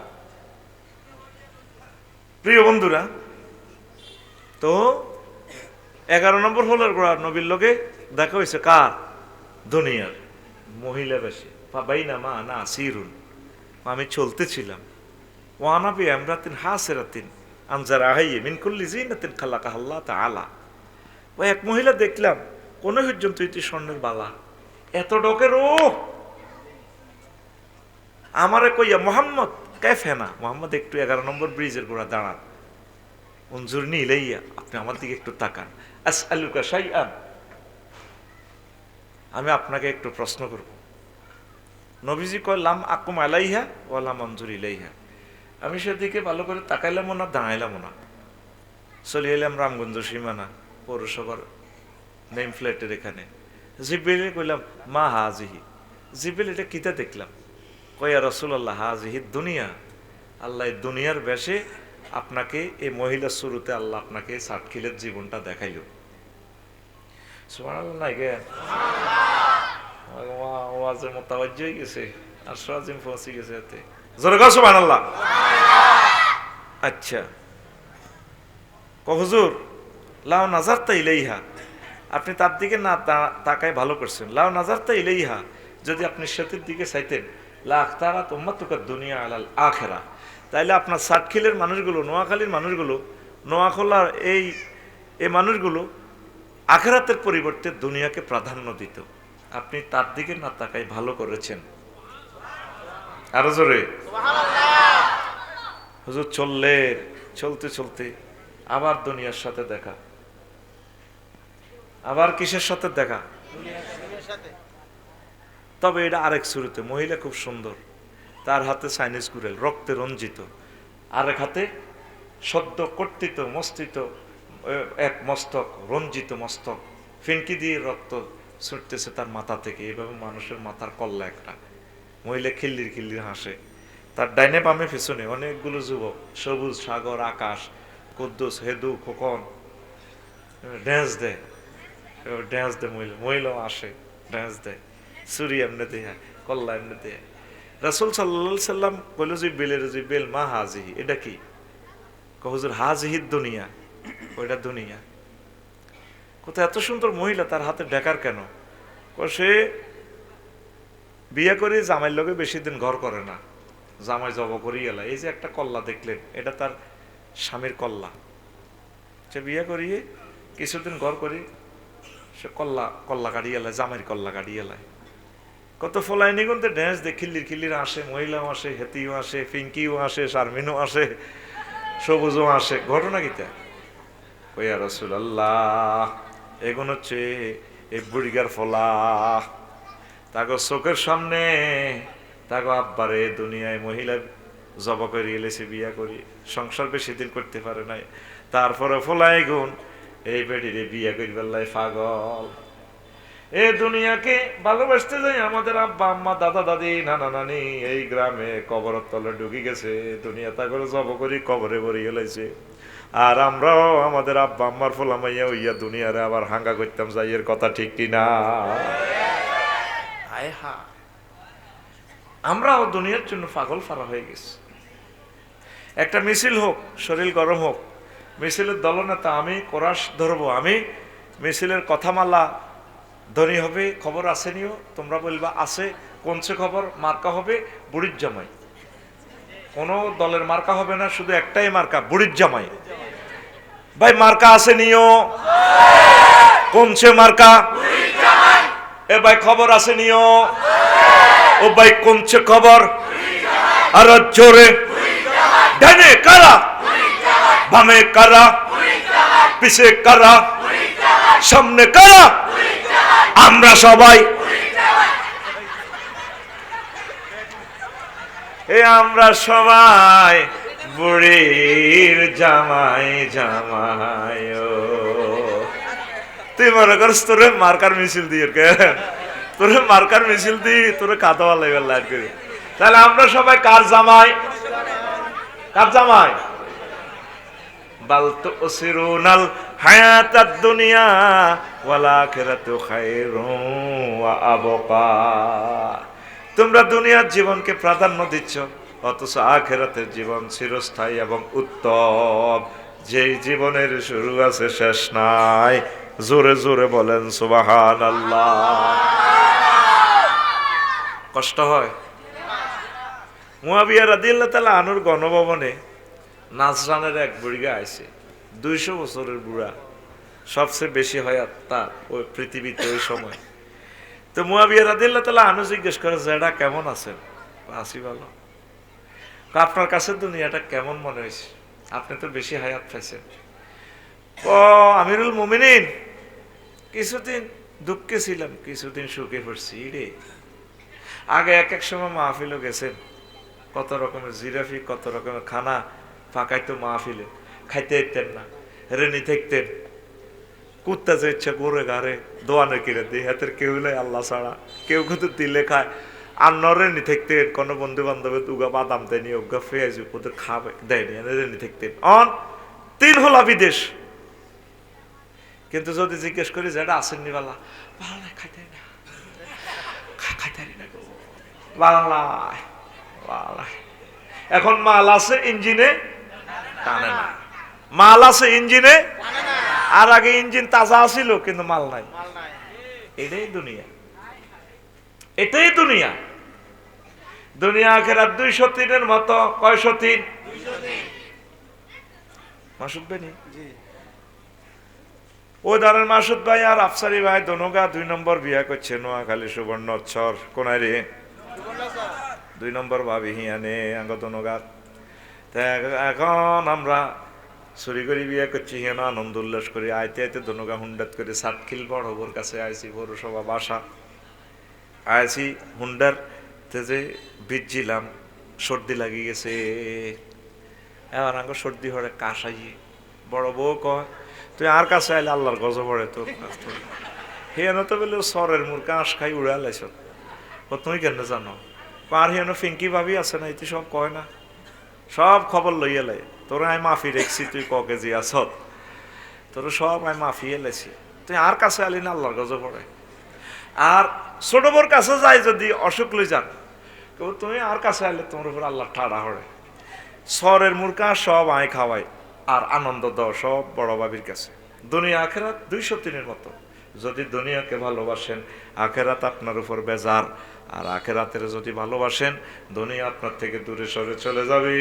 প্রিয় বন্ধুরা, তো ১১ নম্বর হোলের গোড়া নবীর লোকে দেখা হয়েছে কার? দুনিয়ার মহিলা বেশি। পাবাইনা মা না সিরুন, আমি চলতেছিলাম, ও আনাবি আমরাতিন হাসেরাতিন আমজার আহাইয়ে মিন কুল্লি জিনাতিন খালাকাহা আল্লাহ তাআলা। ওই এক মহিলা দেখলাম কোন পর্যন্ত ইতি স্বর্ণের বালা, এত ডকের ও আমারে কইয়া মোহাম্মদ কেফেনা, মোহাম্মদ একটু 11 নম্বর ব্রিজের গোড়া দাঁড়ান, উনজুরনি ইলাইয়া, আপনি আমার দিকে একটু তাকান, আসআলুকা শাইআন, আমি আপনাকে একটু প্রশ্ন করব। নবীজি কয় লাম আকুম আলাইহা ওয়া লাম আনজুর ইলাইহা, আমি সেদিকে ভালো করে তাকাইলামও না, দাঁড়াইলামও না। চলে এলাম রামগঞ্জ সীমানা পৌরসভার নেম ফ্ল্যাটের এখানে। জিব্রিলে কইলাম মা হাজিহি, জিব্রিল এটা কিতা দেখলাম? কয়া রাসূলুল্লাহ হাজিহি দুনিয়া, আল্লাহ দুনিয়ার বেশে আপনাকে এই মহিলার শুরুতে আল্লাহ আপনাকে সাতখিলের জীবনটা দেখাইল। সুবহানাল্লাহ নাই গে ওয়াজের মোতাবাজ্য হয়ে গেছে, আর সাজিম পৌঁছে গেছে এতে, জোরে কও সুবহানাল্লাহ। আচ্ছা হুজুর লাও নাজারতা ইলাইহা, আপনি তার দিকে না তাকায় ভালো করছেন। লাও নাজারতা ইলাইহা, যদি আপনি সেতুর দিকে চাইতেন, লা আখতারাত উম্মাতুকা দুনিয়া আলাল আখিরা, তাইলে আপনার সাতখিলের মানুষগুলো, নোয়াখালীর মানুষগুলো, নোয়াখলার এই মানুষগুলো আখিরাতের পরিবর্তে দুনিয়াকে প্রাধান্য দিত। আপনি তার দিকে না তাকায় ভালো করেছেন। আরো জোরে সুবহানাল্লাহ। হুজুর চলতে চলতে আবার দুনিয়ার সাথে দেখা, আবার কিসের সাথে দেখা? তবে এটা আরেক শুরুতে, মহিলা খুব সুন্দর, তার হাতে চাইনিজ কুড়েল রক্তে রঞ্জিত, আরেক হাতে সদ্য কর্তিত মস্তিত এক মস্তক, রঞ্জিত মস্তক, ফিনকি দিয়ে রক্ত ছুটতেছে তার মাথা থেকে, এইভাবে মানুষের মাথার কল্লা একটা। মহিলা খিল্লির খিল্লির হাসে, তার ডাইনে বামে পিছনে অনেকগুলো যুবক, সবুজ সাগর আকাশ, কুদ্দুস হেদু খোকন ড্যান্স দেয়, মহিলাও আসে ড্যান্স দেয়, সুরি এমনি দেয়া, কল্লা এমনি দেয়া। রাসূল সাল্লাল্লাহু সাল্লাম বলল জিব্রিলের, জিব্রিল মা হাজিহি, এটা কি? হুজুর হাজিহি দুনিয়া, ওইটা দুনিয়া। কোথায় এত সুন্দর মহিলা, তার হাতে ডেকার কেন? সে বিয়ে করে জামাইয়ের লগে বেশি দিন ঘর করে না, জামাই জব করি এলা। এই যে একটা কল্লা দেখলেন, এটা তার স্বামীর কল্লা। সে বিয়ে করিয়ে কিছুদিন ঘর করি, সে কল্লা কাটিয়ে এলায়, জামাইয়ের কল্লা কাটিয়ে এলায়। কত ফলাই নিগুনতে ড্যান্স দে, খিল্লির খিল্লির আসে, মহিলাও আসে, হেতিও আসে, ফিঙ্কিও আসে, শারমিনও আসে, সবুজও আসে। ঘটনা কিতা? কইয়া রাসূলুল্লাহ, এগুন হচ্ছে এই বুড়িগার ফলা, তাকে চোখের সামনে তাকে আব্বারে দুনিয়ায় মহিলা জবা করে এলেছে, বিয়া করি, সংসার বেশি দিন করতে পারে নাই, তারপরে ফলাই গুণ এই বেটিরে বিয়া করি বেলায় পাগল। এই দুনিয়াকে ভালোবাসতে যাই আমাদের আব্বা আম্মা দাদা দাদি নানা নানি এই গ্রামে কবরের তলে ঢুকে গেছে, দুনিয়া তা করে জব করি কবরে ভরে গেলাইছে। আর আমরাও আমাদের আব্বা আম্মার ফোলামাইয়া হইয়া দুনিয়ারে আবার হাঙ্গা করতাম যাই, এর কথা ঠিক কিনা? আমরাও দুনিয়ার জন্য পাগল ফারা হয়ে গেছি। একটা মিছিল হোক, শরীর গরম হোক, মিছিলের দলনেতা আমি, কোরাস ধরবো আমি, মিছিলের কথামালা ধনী হবে, খবর আসেনিও, তোমরা বলবা আছে, কোনছে খবর, মার্কা হবে বুড়ির জামাই। কোনো দলের মার্কা হবে না, শুধু একটাই মার্কা, বুড়ির জামাই। ভাই মার্কা আসেনিও, কোনছে মার্কা? এ ভাই খবর আসেনিও, ও ভাই কোনছে খবর? আর জোরে, ডানে কারা, বামে কারা, পিছে কারা, সামনে কারা? আমরা সবাই আমরা সবাই বুড়ির জামাই জামাই। তুই মনে করস তোরে মার্কার মিছিল দিয়ে, তোরে মার্কার মিছিল দিয়ে তোরে কাঁদাওয়া লাগবে লাইট করে। তাহলে আমরা সবাই কার জামাই? কার জামাই? বাল তুসিরুনাল হায়াতাদ দুনিয়া ওয়াল আখিরাতু খায়রুন ওয়া আবকা। তোমরা দুনিয়ার জীবনকে প্রাধান্য দিচ্ছ, অথচ আখিরাতের জীবন চিরস্থায়ী এবং উত্তম, যেই জীবনের শুরু আছে শেষ নাই। জোরে জোরে বলেন সুবহানাল্লাহ। কষ্ট হয়? মুয়াবিয়া রাদিয়াল্লাহু তাআলা আনুর গণভবনে নাজরানের এক বুড়িগা আইছে, 200 বছরের বুড়া, সবচেয়ে বেশি হায়াত তার ওই পৃথিবীতে ওই সময়। তো মুয়াবিয়া রাদিয়াল্লাহু তাআলা আনু জিজ্ঞেস করে, জেডা কেমন আছেন? আছি ভালো। আপনার কাছে দুনিয়াটা কেমন মনে হয়েছে? আপনি তো বেশি হায়াত পাইছেন। ও আমিরুল মুমিনিন, কিছুদিন দুঃখে ছিলাম, কিছুদিন সুখে পড়ছি রে। আগে এক এক সময় মাহফিলও গেছেন, কত রকমের জিরাফি, কত রকমের খানা ফাঁকাইতো মাহফিলে, খাইতে দিতেন না, রেনি থাকতেন। কুত্তা যে ইচ্ছা করে গাড়ে দোয়ানে কিনে দিই, হাতের কেউ নাই আল্লাহ ছাড়া, কেউ কিন্তু দিলে খায়। আর রেনি থাকতেন, কোনো বন্ধু বান্ধবের উগা বাদাম দেয়নি, উগা পেঁয়াজ ওদের খাবে দেয়নি, রেনি থাকতেন। অন 3 হলা বিদেশ। কিন্তু যদি জিজ্ঞেস করি যেটা আসেননি বালা, ভালো না, খাইতে না, খাইতে না গো, বাংলায় বাংলায়। এখন মাল আছে ইঞ্জিনে টানে না, মাল আছে ইঞ্জিনে, আর আগে ইঞ্জিন তাজা ছিল কিন্তু মাল নাই। এটাই দুনিয়া, এটাই দুনিয়া। দুনিয়া আখেরাত 203-এর মতো। কয়শো 3? মাসুদ ভাই নেই? ওই ধরেন মাসুদ ভাই আর আফসারি ভাই দোনোগা 2 নম্বর বিয়া করছে নোয়াখালী সুবর্ণচর। কোনায় রে? 2 নম্বর ভাবি হিয়ানে আঙ্গ দোনোগা। এখন আমরা চুরি করে বিয়ে করছি, হিয়ান আনন্দ উল্লাস করি। আইতে আইতে দোনোগা হুন্ডাত করে সাতখিল বড় হবর কাছে আইছি, পৌরসভা বাসা আইছি। হুন্ডার যে ভিজছিলাম, সর্দি লাগিয়ে গেছে। এবার আঙ্গ সর্দি হরে কাশাইয়ে বড় বউ কয়, তুই আর কাছে আইলে আল্লাহর গজব পড়ে তোর। হিয়ান তো বলে সরের মুর কাঁশ খাই উড়ে আলাইছ। তুমি কেন জানো? আর হিয়ান ফিঙ্কি ভাবি আছে না, এটি সব কয় না, সব খবর লইয়া লাই। তোর আমি মাফি রেখছি, তুই ক কেজি আস, তোর সব আমি মাফি এলাইছি। তুই আর কাছে আলি না আল্লাহর গজব পড়ে। আর ছোট বোর কাছে যাই যদি অসুখ লই যান, তুমি আর কাছে আইলে তোমার উপর আল্লাহ ঠাড়া হরে। সরের মুরকা সব আয় খাওয়াই আর আনন্দ দাও সব বড় বাবির কাছে। দুনিয়া আখেরাত 203-এর মতো। যদি দুনিয়াকে ভালোবাসেন, আখেরাত আপনার উপর বেজার। আর আখেরাতের যদি ভালোবাসেন, দুনিয়া আপনার থেকে দূরে সরে চলে যাবে।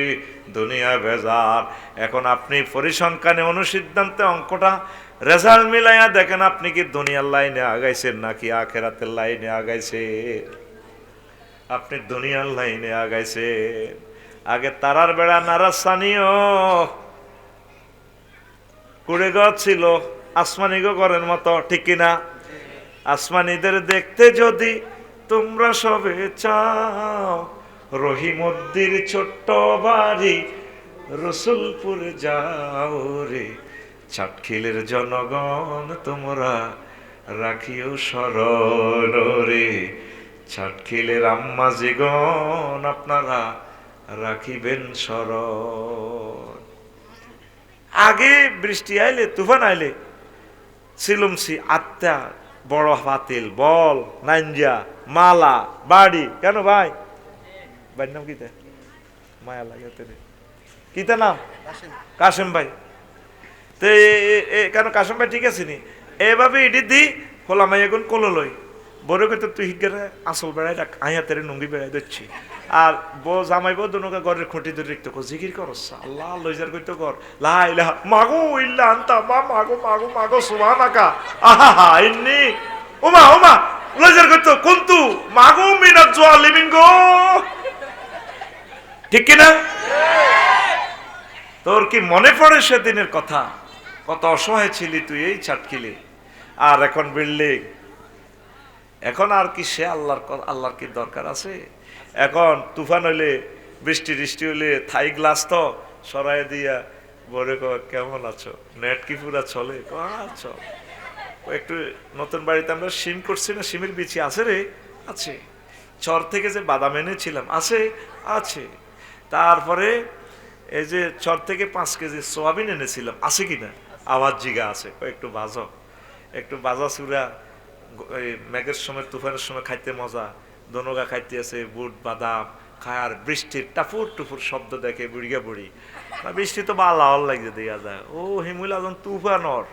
দুনিয়া বেজার। এখন আপনি পরিসংখ্যানে অনুসিদ্ধান্তে অঙ্কটা রেজাল্ট মিলাইয়া দেখেন, আপনি কি দুনিয়ার লাইনে আগাইছেন নাকি আখেরাতের লাইনে আগাইছেন? আপনি দুনিয়ার লাইনে আগাইছেন। আগে তারার বেড়া নারাসানিও কুড়ে গছ ছিল আসমানি ঘরের মতো, ঠিক কিনা? আসমানিদের দেখতে যদি তোমরা সবে চাও, রহিমদ্দির ছোট্ট বাড়ি রসুলপুরে যাও রে। চাটখিলের জনগণ তোমরা রাখিও স্মরণ রে। চাটখিলের আম্মাজিগণ আপনারা রাখিবেন স্মরণ। আগে বৃষ্টি আইলে, তুফান আইলে সিলুমসি আত্মা বড় পাতিল, বল, নাইঞ্জা, মালা, বাড়ি। কেন ভাই? ভাইয়ের নাম কিতা? মায়া লাগে কিতা নাম? কাশেম ভাই। তো কেন কাশেম ভাই ঠিক আছে নি? এভাবে ইডি দি হলাম এখন কলো লই বড় কইতে তুই হিগারে আসল বেড়াই রাখ, আইয়া তেরে নুঙ্গি বেড়াই দিচ্ছি। আর বউ জামাই বউ দুনোকে ঘরের খুঁটি ধরে রেখতে কো জিকির করস আল্লাহ লইজার কইতে কর লা ইলাহা মাগো ইল্লা আনতা মা মাগো মাগো মাগো সুবহানাকা আহা ইন্নী ওমা ওমা লইজার কইতে কুনতু মাগো মিনাজ জালিমিন গো। ঠিক কি না? তোর কি মনে পড়ে সেদিনের কথা? কত অসহায় ছিলি তুই এই চাটকিলে, আর এখন বিল্ডিং। এখন আর কি সে আল্লাহর কি দরকার আছে? এখন তুফান হইলে, বৃষ্টি বৃষ্টি হইলে থাই গ্লাস তো সরাই দিয়া বলে কেমন আছো, নেট কি পুরা চলে? চল একটু নতুন বাড়িতে আমরা সিম করছি না, সিমের বিচি আছে রে? আছে। চর থেকে যে বাদাম এনেছিলাম আছে? আছে। তারপরে এই যে চর থেকে 5 কেজি সোয়াবিন এনেছিলাম, আছে কিনা? আওয়াজ জিগা আছে। একটু বাজো, একটু বাজা চূড়া। মেঘের সময় তুফানের সময় খাইতে মজা। দনোগা খাইতে আছে বুট বাদাম খায়, আর বৃষ্টির টাফুর টুফুর শব্দ দেখে বুড়িয়া বুড়ি। বৃষ্টি তো বালা হল লাগে দেখা যায়। ও হিমুল আজম তুফানর,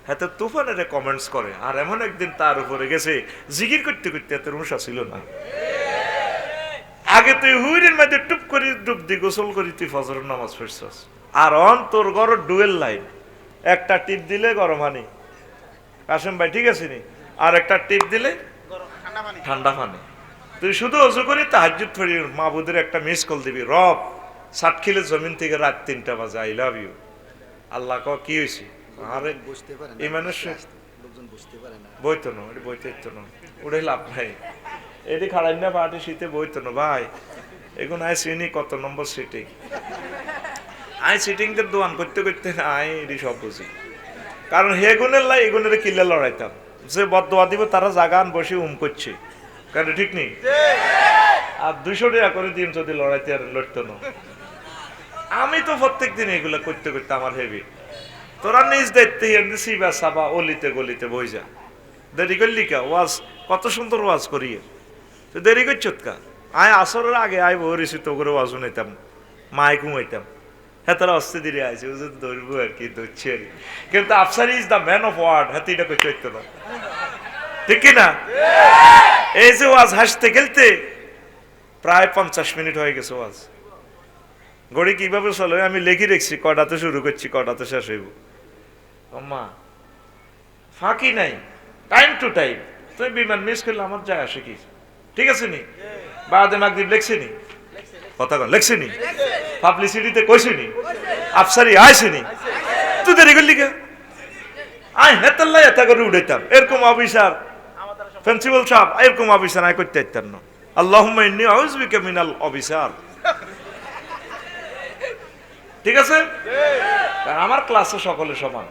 হ্যাঁ তুফানের কমেন্টস করে। আর এমন একদিন তার উপরে গেছে জিকির করতে করতে এত রুষা ছিল না। আগে তুই হুইরের মধ্যে টুপ করে ডুব দি গোসল করি তুই ফজরের নামাজ পড়ছস, আর অন তোর ঘর ডুয়েল লাইন। একটা টিপ দিলে গরম পানি, কাশেম ভাই ঠিক আছে নি, আর একটা টিপ দিলে ঠান্ডা পানি। তুই শুধু অজু করি তাহাজ্জুদ পড়ি, মাবুদের একটা মিস কল দিবি, রব সাতখিলে জমিন থেকে রাত 3টা বাজে, আই লাভ ইউ। আল্লাহ ক কি হয়েছে? আরে বুঝতে পারে না, ইমানের লোকজন বুঝতে পারে না। বইতো না, এটি বইতে ইতো না, উড়ে লাভ নাই। এটি খাড়াই না পাহাড়ি শীতে বইতো না ভাই। এখন আই চিনি কত নম্বর সিটিং, আই সিটিং দের দোয়ান করতে করতে আই এটি সব বুঝি। কারণ হে গুণের লাই এগুনের কিল্লে লড়াইতাম, যে বদোয়া দিব তারা জাগান বসে করছে, কারণ ঠিক নেই। আর 200 টাকা করে দিন যদি লড়াইতে আর লড়তো না। আমি তো প্রত্যেক দিন এগুলো করতে করতে আমার হেভি। তোরা নিজ দায়িত্বে সিবা সাবা অলিতে গলিতে বই যা, দেরি করলি কা? ওয়াজ কত সুন্দর ওয়াজ করিয়ে তো দেরি করছ কা? আয় আসরের আগে আয় বহরিছি তো করে ওয়াজও নিতাম, মায় ঘুমাইতাম। হ্যাঁ তারা অস্তে দিরে আইছে, ও যদি ধরবো আর কি ধরছি আর কি। কিন্তু Afsar is the man of word, হাতে এটা করতে হইতো না, ঠিক কিনা? এই যে ওয়াজ হাসতে খেলতে প্রায় 50 মিনিট হয়ে গেছে ওয়াজ। ঘড়ি কিভাবে চলে আমি লিখে রেখছি, কটাতে শুরু করছি কটাতে শেষ হইব। মা ফাঁকি নাই, টাইম টু টাইম। তুমি বিমান মিস করলে আমার যায় আসে কি? ঠিক আছে নি? বাদে মাগরিব লেখছি নি? কথা কন লেখছি নি? পাবলিসিটিতে কইছি নি? আফসারি আইছি নি? তুই দেরি করলি কে? আই হেতাল্লাই এত করে উড়াইতাম, এরকম অফিসার প্রিন্সিপাল সাহেব এরকম অফিসার আই করতে চাইতাম না। আল্লাহুম্মা ইন্নী আউযু বিকা মিনাল অফিসার। ঠিক আছে? কারণ আমার ক্লাসে সকলে সমান,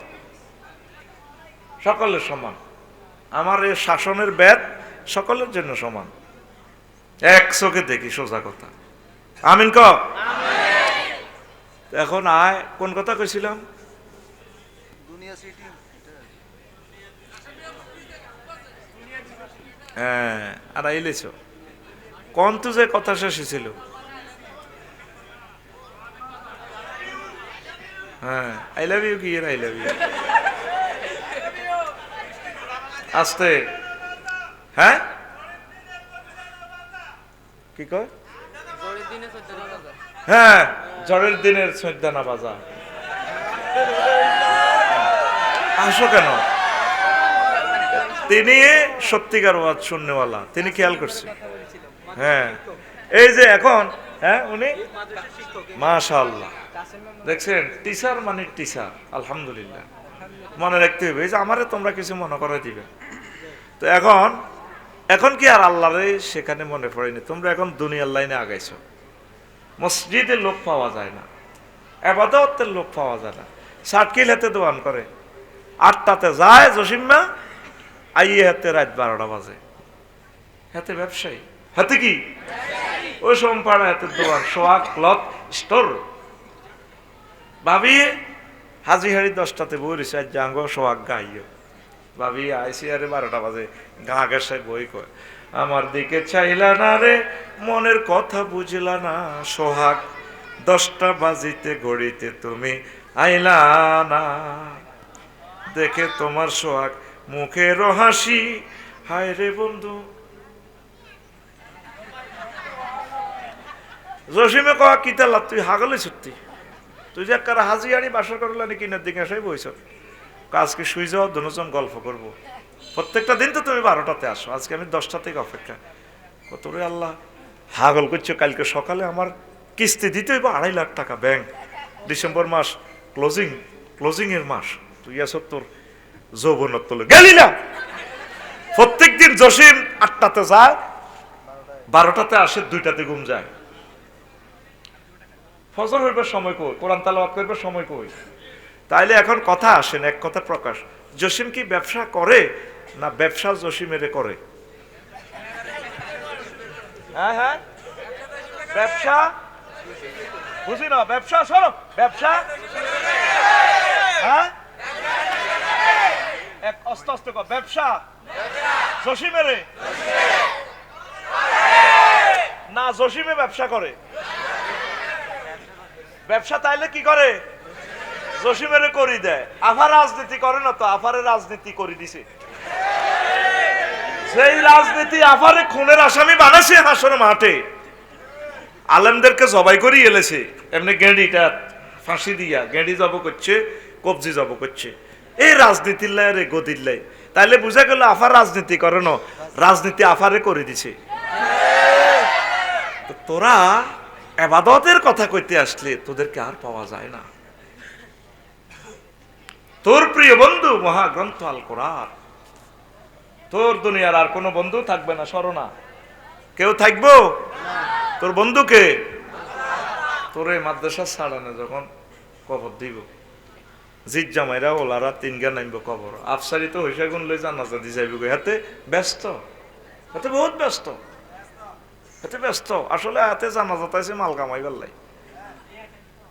সকলের সমান। আমার এই শাসনের ব্যাদ সকলের জন্য সমান, এক চোখে দেখি, সোজা কথা। আমিন ক। এখন আয় কোন কথা কইছিলাম? দুনিয়া সিটি, হ্যাঁ আর আইলেছ কোন তো যে কথা শেষ ছিল। হ্যাঁ আই লাভ ইউ কি? আই লাভ ইউ আস্তে। হ্যাঁ কি কয়? হ্যাঁ ঝড়ের দিনের সৈদানা বাজা। আসো কেন? তিনি সত্যিকার ওয়াজ শুননেওয়ালা, তিনি খেয়াল করছে। হ্যাঁ এই যে এখন, হ্যাঁ উনি মাশাআল্লাহ দেখছেন, টিচার মানে টিচার। আলহামদুলিল্লাহ, মনে রাখতে হবে যে আমারে তোমরা কিছু মনে করে দিবে। তো এখন কি আর আল্লাহরে সেখানে মনে পড়েনি? তোমরা এখন দুনিয়ার লাইনে আগাইছো। মসজিদের লোক পাওয়া যায় না, ইবাদতের লোক পাওয়া যায় না। সাতকিল হাতে দোয়ান করে, 8টাতে যায় জসিম্মা, আইয়ে হাতে রাত 12টা বাজে। হাতে ব্যবসায়ী, হাতে কি ওই সোমপাড়া হাতে দোয়ান, সোহাগ ক্লথ স্টোর। ভাবি হাজিহারি 10টাতে বই রয়েছে, আজ জাঙ্গ সোহাগ গাইও। ভাবি আইসি আরে 12টা বাজে, গা গেসায় বই কয়, আমার দিকে চাইলা না রে, মনের কথা বুঝলা না, সোহাগ 10টা বাজিতে ঘড়িতে তুমি আইলা না, দেখে তোমার সোহাগ মুখের হাসি, হায় রে বন্ধু। জসিমে কয়া কিতালা তুই হাগলে সত্যি, তুই যে একটা হাজিয়ারি বাসা করলা নাকি কিনার দিকে আসাই বইছ, আজকে শুই যাও, দুজন গল্প করবো। প্রত্যেকটা দিন তো তুমি 12টাতে আসো, আজকে আমি 10টা থেকে অপেক্ষা। কত রে আল্লাহ, হাগল করছো। কালকে সকালে আমার কিস্তি দিতে হইব 2.5 লাখ টাকা ব্যাংক, ডিসেম্বর মাস ক্লোজিং এর মাস। তুই আসো তোর যৌবনত তোলে গেলি না। প্রত্যেক দিন জসিম 8টাতে যায়, 12টাতে আসে, 2টাতে ঘুম যায়। ফজর হইবার সময় কই, কোরআন তেলাওয়াত করবার সময় কই? তাইলে এখন কথা আসেন, এক কথা প্রকাশ, জসিম কি ব্যবসা করে না ব্যবসা জসিমেরে করে? হ্যাঁ হ্যাঁ ব্যবসা বুঝি না, ব্যবসা সরো, ব্যবসা হ্যাঁ এক আস্তে আস্তে কর, ব্যবসা জসিমেরে না জসিমে ব্যবসা করে? ব্যবসা তাইলে কি করে? জসিমের করি দেয়। আফার রাজনীতি করে না তো, আফারের রাজনীতি করে দিছে। সেই রাজনীতি আফারে খুনের আসামি বানাছে হাসর মাঠে, আলেমদেরকে জবাই করে এলেছে। এমনি গেঁড়িটা ফাঁসি দিয়া গেঁড়ি জব করছে, কবজি জব করছে। এই রাজনীতির লাই রে গদির লাই। তাইলে বুঝা গেল আফার রাজনীতি করে না, রাজনীতি আফারে করে দিছে। তোরা ইবাদতের কথা কইতে আসলে তোদেরকে আর পাওয়া যায় না। তোর প্রিয় বন্ধু মহাগ্রন্থ আল কোরআন, তোর দুনিয়ার আর কোনো বন্ধু থাকবে না। স্মরণা কেউ থাকবো? তোর বন্ধুকে তোরে মাদ্রাসা ছাড়ানো যখন কবর দিব, জিত জামাইরা ওলারা তিনগা নামবো কবর, আফসারি তো হইসা গুন লই জানাজা দি যাইব, হাতে ব্যস্ত, হাতে বহুত ব্যস্ত, হাতে ব্যস্ত। আসলে হাতে জানাজা তাইছে মাল কামাই বেল্লাই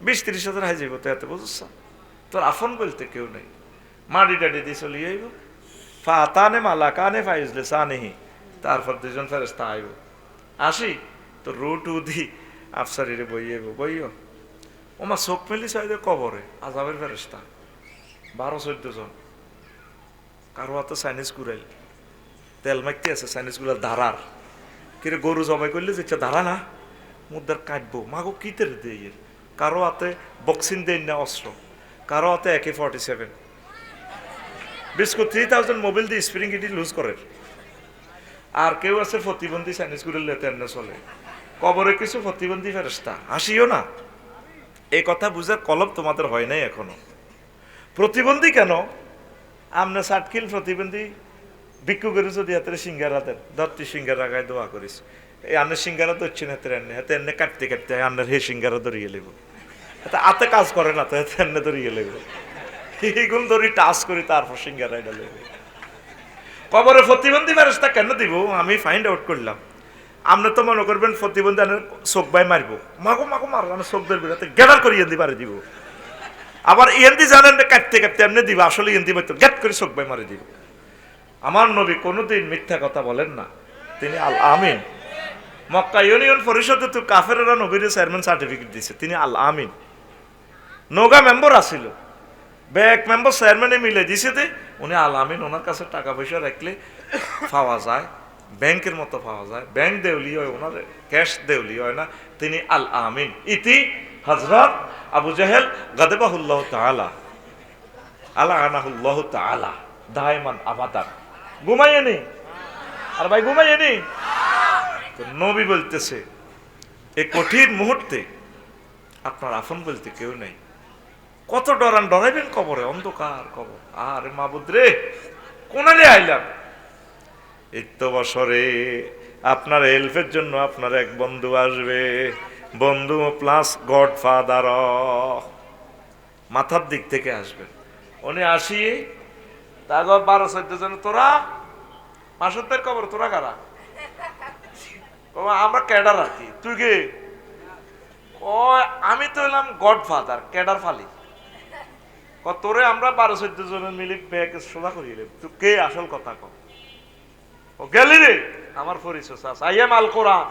20-30 হাজার হাই যাইব তো হাতে, বুঝছ? তোর আফন বলতে কেউ নেই। মাটি টাটি দিয়ে চলিয়ে আইব, ফাতানে মালা কানে ফাইজলে সানেহি, তারপর দুজন ফেরেস্তা আইব, আসি তো রুট উদি আফসারিরে বইয়েব, বইও ওমা চোখ মেলি চাইদে কবরে আজাবের ফেরেস্তা 12-14 জন। কারো হাতে চাইনিজ কুড়াইল, তেল মাইতে আছে চাইনিজ গুলা ধারার, কিরে গরু জবাই করলে যে ধারা না মুদ্রার কাটবো মাগো কি তেরে দিয়ে। কারো হাতে বক্সিং দেন না অস্ত্র, কারো হাতে AK-47, বিস্কুট 3000 মোবাইল দিয়ে স্প্রিং ইটি লুজ করে। আর কেউ আছে প্রতিবন্ধী চাইনিজ গুলো তেমনে চলে। কবরে কিছু প্রতিবন্ধী ফেরেস্তা, আসিও না। এই কথা বুঝার কলব তোমাদের হয় নাই এখনো। প্রতিবন্ধী কেন? আমনে সাটকিল প্রতিবন্ধী ভিক্ষু করে যদি হাতের সিঙ্গার হাতের ধরতি সিঙ্গার আগায় দোয়া করিস, এই আন্নের সিঙ্গারা ধরছেন হাতের এনে, হাতে এনে কাটতে কাটতে আন্নের হে সিঙ্গারা ধরিয়ে লেব, হাতে কাজ করে না তো হাতে এনে ধরিয়ে লেব, এইগুলো ধরি টাচ করি তারপর সিঙ্গারা এটা লেবে। কবরে প্রতিবন্ধী ফেরেস্তা কেন দিব আমি ফাইন্ড আউট করলাম। আপনি তো মনে করবেন প্রতিবন্ধী আনের চোখ বাই মারবো, মাগো মাগো মারো, আমি চোখ ধরবি হাতে গেদার করে ইয়েন্দি মারি দিব। আবার ইয়েন্দি জানেন কাটতে কাটতে এমনি দিব, আসলে ইয়েন্দি মারতো গ্যাট করে চোখ বাই মারি দিব। আমার নবী কোনোদিন মিথ্যা কথা বলেন না, তিনি আল আমিন। মক্কা ইউনিয়ন পরিষদে তো কাফেররা নবীর চেয়ারম্যান সার্টিফিকেট দিয়েছে, তিনি আল আমিন। নৌকা মেম্বার আসিল, ব্যাক মেম্বার চেয়ারম্যানে মিলে দিছে দে, উনি আল আমিন। ওনার কাছে টাকা পয়সা রাখলে পাওয়া যায়, ব্যাংকের মতো পাওয়া যায়, ব্যাংক দেউলি হয়, ওনার ক্যাশ দেউলি হয় না, তিনি আল আমিন। ইতি হযরত আবু জাহেল গাদাবাহুল্লাহ তাআলা আলানাহুল্লাহ তাআলা দায়মান আবাদান। ঘুমাইনি আর ভাই ঘুমাইনি। নবী বলতেছে এই কঠিন মুহূর্তে আপনার আপন বলতে কেউ নেই। কত ডরাইবেন কবরে, অন্ধকার কবর। আর মাবুদ রে কোনারে আইলাম, এই তো বছরে আপনার হেল্পের জন্য আপনার এক বন্ধু আসবে, বন্ধু প্লাস গডফাদার, মাথার দিক থেকে আসবেন। উনি আসি তারপর 12-14 জন, তোরা মাসুদের কবর, তোরা কারা? আমরা ক্যাডার আর কি, তুই কে? আমি তো এলাম গডফাদার, ক্যাডার ফালি। তোরে আমরা 12-14 জনের মিলে ব্যাগ সোজা করিয়ে তুই কে? আসল কথা কম। ও গেলি রে, আমার পরিচয় আই এম আল কোরআন,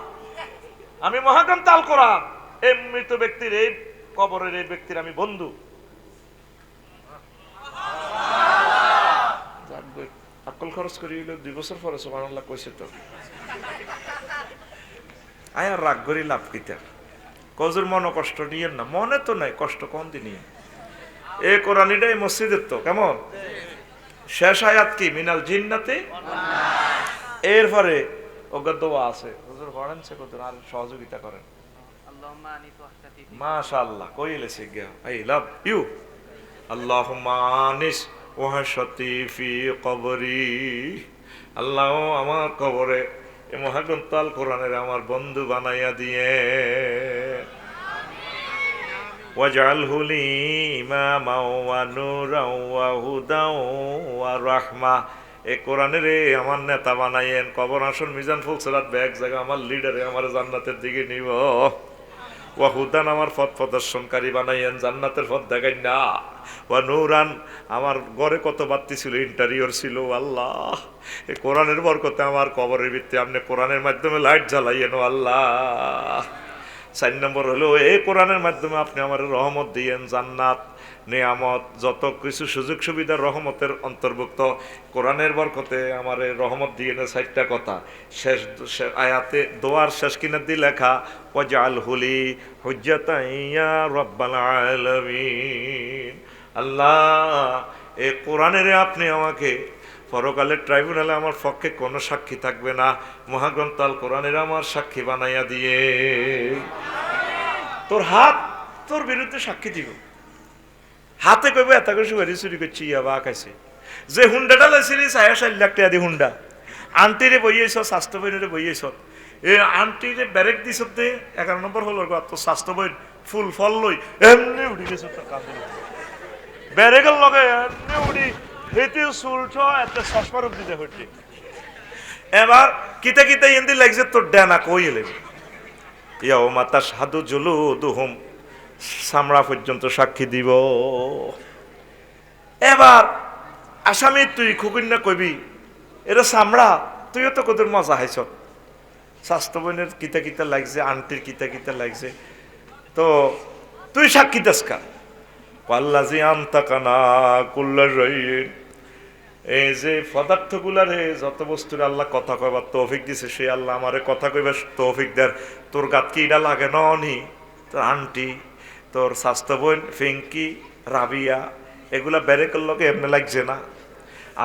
আমি মহাগ্রন্থ আল কোরআন। এই মৃত ব্যক্তির, এই কবরের এই ব্যক্তির আমি বন্ধু। আকল খরচ করি 2 বছর পরে সুবহানাল্লাহ কইছে তো। আয় আর রাগ করি লাভ কিতা? কজুর মনে কষ্ট নিয়েন না, মনে তো নাই কষ্ট কোন দিনই। এই কোরআনিটাই মসজিদের তো কেমন শেষ আয়াত কি মিনাল জিন্নাতে, এরপরে ওগো দোয়া আছে, হুজুর পড়েন সে কত আর সহযোগিতা করেন। আল্লাহুম্মা আনি ওয়াহতাতি, মাশাআল্লাহ কইলেছে গিয়া আই লাভ ইউ। আল্লাহুম্মা আনিস ওয়াহতাতি ফি কবরি, আল্লাহ আমার কবরে এই মহাগ্রন্থ আল কোরআনের আমার বন্ধু বানাইয়া দিয়ে। ওয়াজআলহু লি ইমামান ওয়া নূরান ওয়া হুদান ওয়া রাহমা, এই কোরআনের আমার নেতা বানাইয়েন। কবর আসন মিজান ফুলসিরাত ব্যাগ জায়গা আমার লিডারে আমার জান্নাতের দিকে নিব। ওয়া হুদান আমার পথ প্রদর্শনকারী বানাইয়েন, জান্নাতের পথ দেখাই না। ওয়া নূরান আমার ঘরে কত বাতি ছিল, ইন্টেরিয়র ছিল আল্লাহ, এই কোরআনের বরকতে আমার কবরের ভিতরে আপনি কোরআনের মাধ্যমে লাইট জ্বালাইয়েন আল্লাহ। 4 নম্বর হলো এই কোরআনের মাধ্যমে আপনি আমার রহমত দিয়েন, জান্নাত নিয়ামত যত কিছু সুযোগ সুবিধার রহমতের অন্তর্ভুক্ত কোরআনের বরকতে আমার রহমত দিয়ে না। 4টা কথা শেষ আয়াতে দোয়ার শেষ কিনা দিয়ে লেখা ওয়াজআলহু লি হুজ্জাতান ইয়া রাব্বাল আলামিন। আল্লাহ এই কোরআনের আপনি আমাকে পরকালের ট্রাইব্যুনালে আমার পক্ষে কোনো সাক্ষী থাকবে না, মহাগ্রন্থ আল কোরআনের আমার সাক্ষী বানাইয়া দিয়ে তোর হাত তোর বিরুদ্ধে সাক্ষী দিব। হাতে কইব এত করে সুপারি চুরি করছি ইয়াবা খাইছে, যে হুন্ডাটা লাইছিলি 4.5 লাখ টাকা দিয়ে হুন্ডা, আন্টিরে বইয়েছ স্বাস্থ্য বইনে বইয়েছ, এই আন্টিরে ব্যারেক দিছ দে 11 নম্বর হল তো স্বাস্থ্য বই ফুল ফল লই এমনি উঠি গেছ তোর কাঁদে ব্যারেকের লগে এমনি উঠি হেঁটে চুলছ এত চশমার উপ দিতে হচ্ছে। এবার কিতা কিতা ইন্দি লাগছে তোর ডেনা কই এলে ইয়াও মাতা সাধু জুলু দুহুম, চামড়া পর্যন্ত সাক্ষী দিব। এবার আসামি তুই খুকুন্যা কবি এটা চামড়া, তুইও তো কত মজা হাইছ, স্বাস্থ্য বোনের কিতা কিতা লাগছে, আন্টির কিতা কিতা লাগছে, তো তুই সাক্ষী দাসকা পাল্লাজি আন্তাকানা কুল্লা রইন। এই যে পদার্থগুলারে যত বস্তুর আল্লাহ কথা কইবার তৌফিক দিছে, সে আল্লাহ আমারে কথা কইবার তৌফিক দেয়। তোর গাত কি এটা লাগে নি, তোর আন্টি, তোর স্বাস্থ্য বোন ফিঙ্কি, রাবিয়া, এগুলা ব্যারেকের লগে এমনি লাগছে না,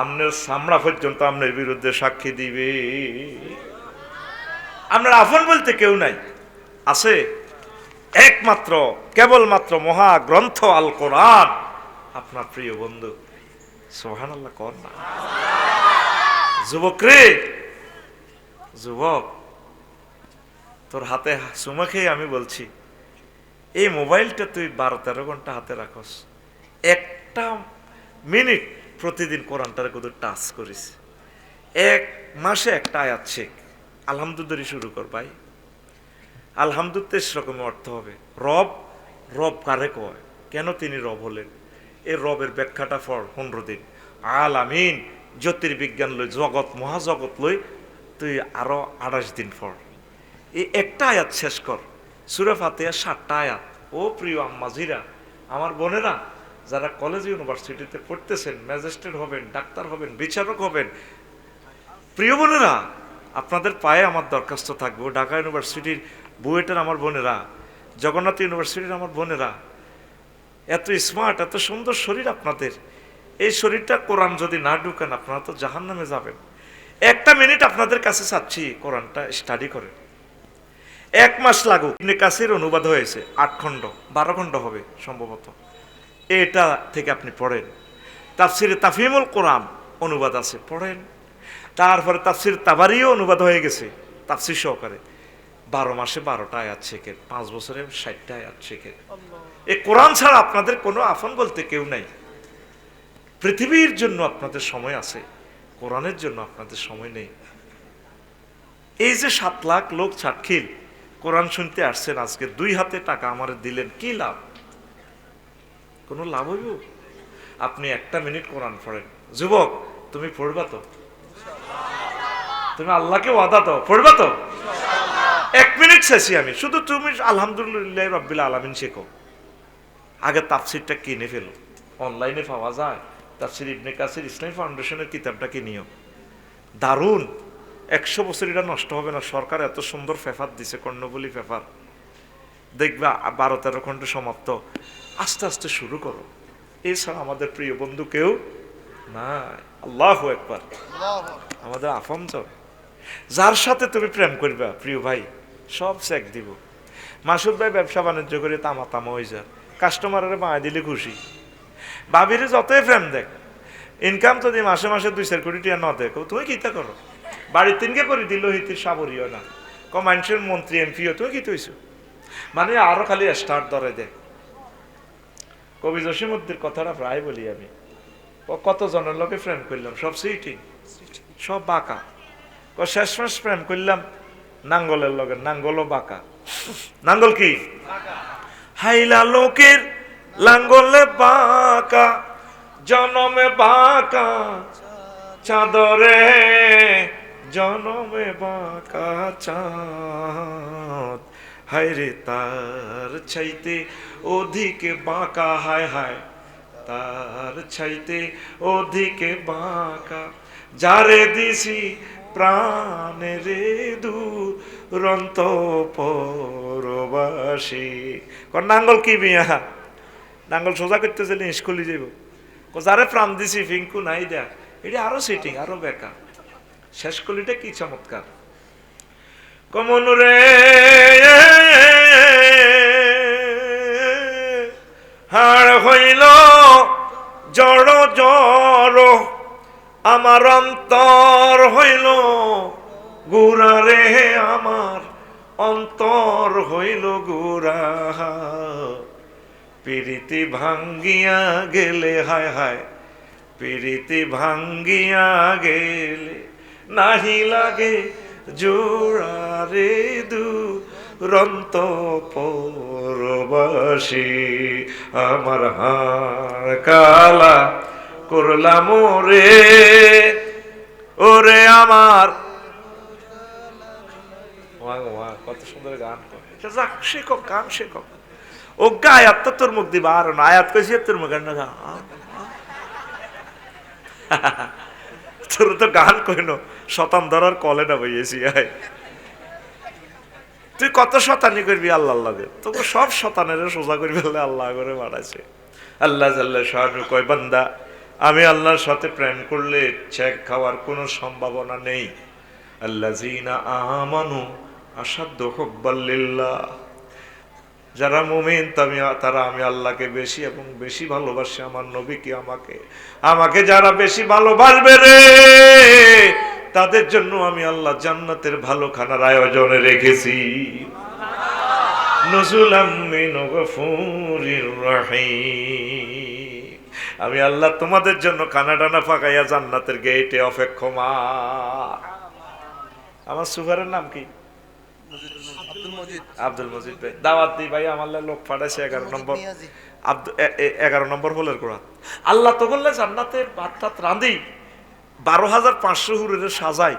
আপনার চামড়া পর্যন্ত আপনার বিরুদ্ধে সাক্ষী দিবে। আপনার আফন বলতে কেউ নাই, আছে একমাত্র কেবলমাত্র মহাগ্রন্থ আল কোরআন, আপনার প্রিয় বন্ধু। সুবহানাল্লাহ কর না যুবক রে, যুবক তোর হাতে চুমা খেয়ে আমি বলছি, এই মোবাইলটা তুই 12-13 ঘন্টা হাতে রাখস, একটা মিনিট প্রতিদিন কোরআনটারে কত টাচ করিস, 1 মাসে একটা আয়াত শেখ, আলহামদুলিল্লাহ শুরু কর ভাই। আলহামদুলিল্লাহ সেরকম অর্থ হবে। রব, রব কারে কয়, কেন তিনি রব হলেন, এই রবের ব্যাখ্যাটা ফর 15 দিন। আলামিন জ্যোতির্বিজ্ঞান লই, জগৎ মহাজগৎ লই তুই আরো 28 দিন ফর। এই একটা আয়াত শেষ কর, সূরা ফাতিহা 7টা আয়াত। ও প্রিয় আম্মাজিরা, আমার বোনেরা যারা কলেজ ইউনিভার্সিটিতে পড়তেছেন, ম্যাজিস্ট্রেট হবেন, ডাক্তার হবেন, বিচারক হবেন, প্রিয় বোনেরা আপনাদের পায়ে আমার দরখাস্ত থাকবো। ঢাকা ইউনিভার্সিটির বুয়েটের আমার বোনেরা, জগন্নাথ ইউনিভার্সিটির আমার বোনেরা, এত স্মার্ট, এত সুন্দর শরীর আপনাদের, এই শরীরটা কোরআন যদি না ঢুকেন আপনারা তো জাহান্নামে যাবেন। একটা মিনিট আপনাদের কাছে চাচ্ছি, কোরআনটা স্টাডি করেন, 1 মাস লাগুক। ইবনে কাসির অনুবাদ হয়েছে 8 খণ্ড, 12 খণ্ড হবে সম্ভবত, এটা থেকে আপনি পড়েন। তাফসিরে তাফহিমুল কোরআন অনুবাদ আছে, পড়েন। তারপরে তাফসির তাবারিও অনুবাদ হয়ে গেছে তাফসির সহকারে, 12 মাসে 12টা আয়াত শেখেন, 5 বছরে 60টা আয়াত শেখেন। এই কোরআন ছাড়া আপনাদের কোনো আফন বলতে কেউ নাই। পৃথিবীর জন্য আপনাদের সময় আছে, কোরআনের জন্য আপনাদের সময় নেই। এই যে 7 লাখ লোক ছাটখিল কোরআন শুনতে আসছেন, আজকে 2 হাতে টাকা আমার দিলেন, কি লাভ? কোনো লাভ হইব? আপনি 1 মিনিট কোরআন পড়েন। যুবক তুমি পড়বা তো? তুমি আল্লাহকে ওয়াদা দাও, পড়বা তো? 1 মিনিট শেষি আমি, শুধু তুমি আলহামদুলিল্লাহ রাব্বিল আলামিন শেখো। আগে তাফসিরটা কিনে ফেলো, অনলাইনে পাওয়া যায়। তাফসির ইবনে কাসির ইসলামী ফাউন্ডেশনের কিতাবটা কিনিও, দারুণ। 100 বছর এটা নষ্ট হবে না। সরকার এত সুন্দর পেপার দিছে, কর্ণফুলী পেপার, দেখবা 12-13 খণ্ড সমাপ্ত। আস্তে আস্তে শুরু করো। এছাড়া আমাদের প্রিয় বন্ধু কেউ নাই। আল্লাহু আকবার। আমাদের আফমজন, যার সাথে তুমি প্রেম করবা প্রিয় ভাই, সব চেক দিব। মাসুদ ভাই ব্যবসা বাণিজ্য করে তামা তামা হয়ে যায়, কাস্টমারের মায় দিলে খুশি। ভাবিরে যতই প্রেম দেখ, ইনকাম যদি মাসে মাসে 2-4 কোটি টাকা না দেখো, তুমি কিতা করো? বাড়ির 3কে করে দিল হিতির সাবরিও না, মানুষের মন্ত্রী এমপিও, তুমি কি তৈছো? মানে আরো খালি স্টার্ট ধরে দেয়। কবি জসিমউদ্দিনের কথাটা প্রায় বলি আমি, কত জনের লোকে প্রেম করলাম, সব সিটিং, সব বাঁকা। শেষমেশ প্রেম করলাম নাঙ্গলের লগে, নাঙ্গলও বাঁকা। নাঙ্গল কি? হাইলা লোকের লাঙ্গলে বাঁকা, জনমে বাঁকা চাঁদরে, জনমে বাঁকা চাঁদ, হায়রে তার চাইতে অধিকে বাঁকা, হায় হায় তার চাইতে অধিকে বাঁকা, যারে দিছি প্রাণের দুরন্ত পরবাসী। নাঙ্গল কি বিয়া? নাঙ্গল সোজা করতে চাইলে স্কুলে যাব, যারে প্রাণ দিছি ফিঙ্কু নাই দেখ, এটা আরো সিটিং, আরো বেকার। শেষ কলিটা কি চমৎকার। কমন রে হাড় হইল জড় জড়, আমার অন্তর হইল গুড়া রে, আমার অন্তর হইল গুড়া। পিরিতি ভাঙ্গিয়া গেলে, হায় হায় পিরিতি ভাঙ্গিয়া গেলে নাহি লাগে জোড়া রে, দুরন্ত পরবাসী। আমার হাড় কালা করলাম রে, ওরে আমার। কত সুন্দর গান করে, যাক শেখক, গান শেখক। ও আয়াত তো তোর মুখ দিবা, আর না আয়াত কইছি তোর মুখ না, তোর তো গান কইন শতান ধরার কলে না বইয়েছি। তুই কত শতানি করবি আল্লাহ লাগে, তোকে সব শতানের সোজা করবি আল্লাহ করে বাড়াইছে। আল্লাহ জাল্লা শাহরু কয়, বান্দা আমি আল্লাহর সাথে প্রেম করলে চেক খাওয়ার কোনো সম্ভাবনা নেই। আল্লাযীনা আমানু আশাদ্দু হুব্বাল লিল্লাহ, যারা মুমিন তারা আমি আল্লাহকে বেশি এবং বেশি ভালোবাসে, আমার নবীকে আমাকে যারা বেশি ভালোবাসবে রে, তাদের জন্য আমি আল্লাহ জান্নাতের ভালো খানার আয়োজনে রেখেছি। নুজুলাম মিন গফুরির রহিম, আমি আল্লাহ তোমাদের জন্য খানা টানা ফাঁকাইয়া জান্নাতের গেটে অপেক্ষমান। আমার সুপারের নাম কি? আব্দুল মজিদ ভাই। দাওয়াত দিই ভাই, আমার লোক পাঠাইছে 11 নম্বর 11 নম্বর হলের কোরআন। আল্লাহ তো বললে জান্নাতে ভাত টাত রাঁধি 12,500 হুরের সাজাই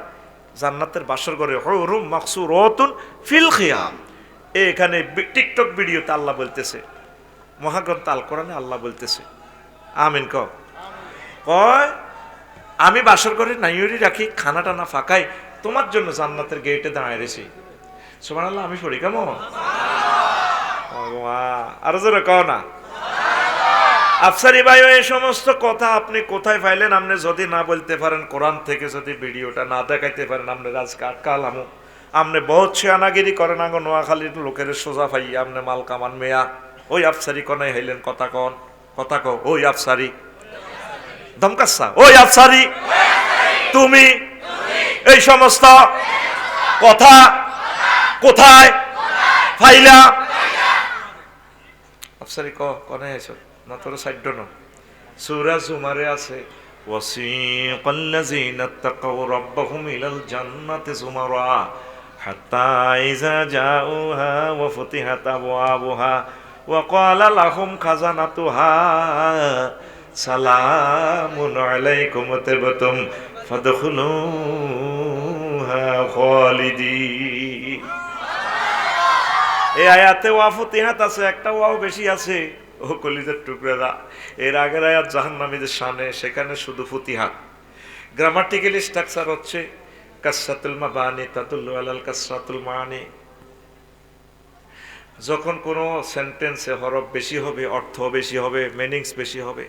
জান্নাতের বাসর ঘরে, হুরুম মাকসুরাতুন ফিল খিয়াম। এখানে টিকটক ভিডিওতে আল্লাহ বলতেছে, মহাগ্রন্থ আল কোরআনে আল্লাহ বলতেছে, আমিন কয় আমি বাসর ঘরে নাইরি রাখি, খানা টানা ফাঁকাই, তোমার জন্য জান্নাতের গেটে দাঁড়ায় রেছি। সুবহানাল্লাহ, আমি পড়ি কেমন? আরো জোরে কও না। আফসারি ভাই, এই সমস্ত কথা আপনি কোথায় পাইলেন? আপনি যদি না বলতে পারেন, কোরআন থেকে যদি ভিডিওটা না দেখাইতে পারেন, আপনি রাজকে আটকালামো। আপনি বহুত ছিয়ানাগিরি করেন, আগে নোয়াখালীর লোকের সোজা পাই, আপনি মাল কামান মেয়া। ওই আফসারি কনে হইলেন, কথা কন, কথা কও। ওই আফসারি ধমকাচ্ছা, ওই আফসারি তুমি এই সমস্ত কথা কোথায় ফাইলা? আফসারি কনে আইছ না, তোর সাইড ন। সূরা জুমারে আছে, ওয়াসিকাল্লাযীনা তাকাউ রাব্বাহুম ইলাল জান্নাতি যুমারা হাত্তা ইযা জাউহা ওয়া ফুতিহাত আবওয়াবুহা ওয়া ক্বালা লাহুম খাজানাতুহা সালামুন আলাইকুম তিবতুম ফাদখুলুহা খালিদিন। এই আয়াতে ওয়া ফুতিহাত আছে, একটা ওয়াও বেশি আছে। ও কলিজার টুকরারা, এর আগের আয়াত জাহান্নামীদের শানে, সেখানে শুধু ফুতিহাত। গ্রামাটিক্যালি স্ট্রাকচার হচ্ছে কাসরাতুল মাবানি তাদুল্লু আলাল কাসরাতুল মানি। যখন কোনো সেন্টেন্সে হরফ বেশি হবে, অর্থ বেশি হবে, মিনিংস বেশি হবে।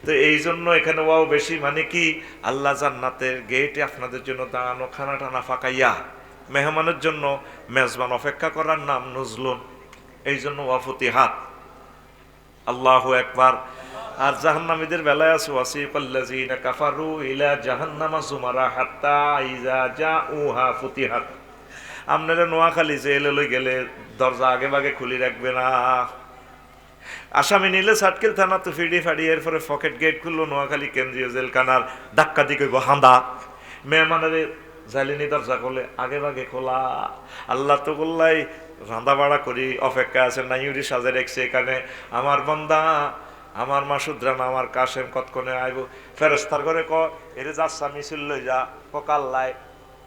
তো এই জন্য এখানে ওয়াও বেশি, মানে কি আল্লাহ জান্নাতের গেটে আপনাদের জন্য দাঁড়ানো, খানা টানা ফাঁকাইয়া মেহমানের জন্য মেজবান অপেক্ষা করার নাম নুজলুন। এই জন্য ওয়া ফুতিহাত। আল্লাহু আকবার। আর জাহান্নামীদের বেলায় আছে, ওয়াসিকাল্লাযীনা কাফারু ইলা জাহান্নামা যুমারা হাত্তা ইযা জাউহা ফুতিহাত। আপনারা নোয়াখালী জেলে লই গেলে দরজা আগে ভাগে খুলি রাখবে না। আসামি নিলে সাটকিল থানা তো ফিডি ফাড়ি, এরপরে পকেট গেট খুললো নোয়াখালী কেন্দ্রীয় জেলখানার, ধাক্কা দিয়ে কইব হান্দা। মেহমানের জালিনি দরজা করলে আগে ভাগে খোলা। আল্লাহ তো বললাই রান্দা বাড়া করি অপেক্ষা আছে, নাইউরি সাজে রেখছে এখানে, আমার বান্দা আমার মাসুদ রানা আমার কাশেম কতক্ষণে আইব। ফেরেস্তার করে ক এরে যাচ্ছা মিছিল লই যা, ক কাল্লাই,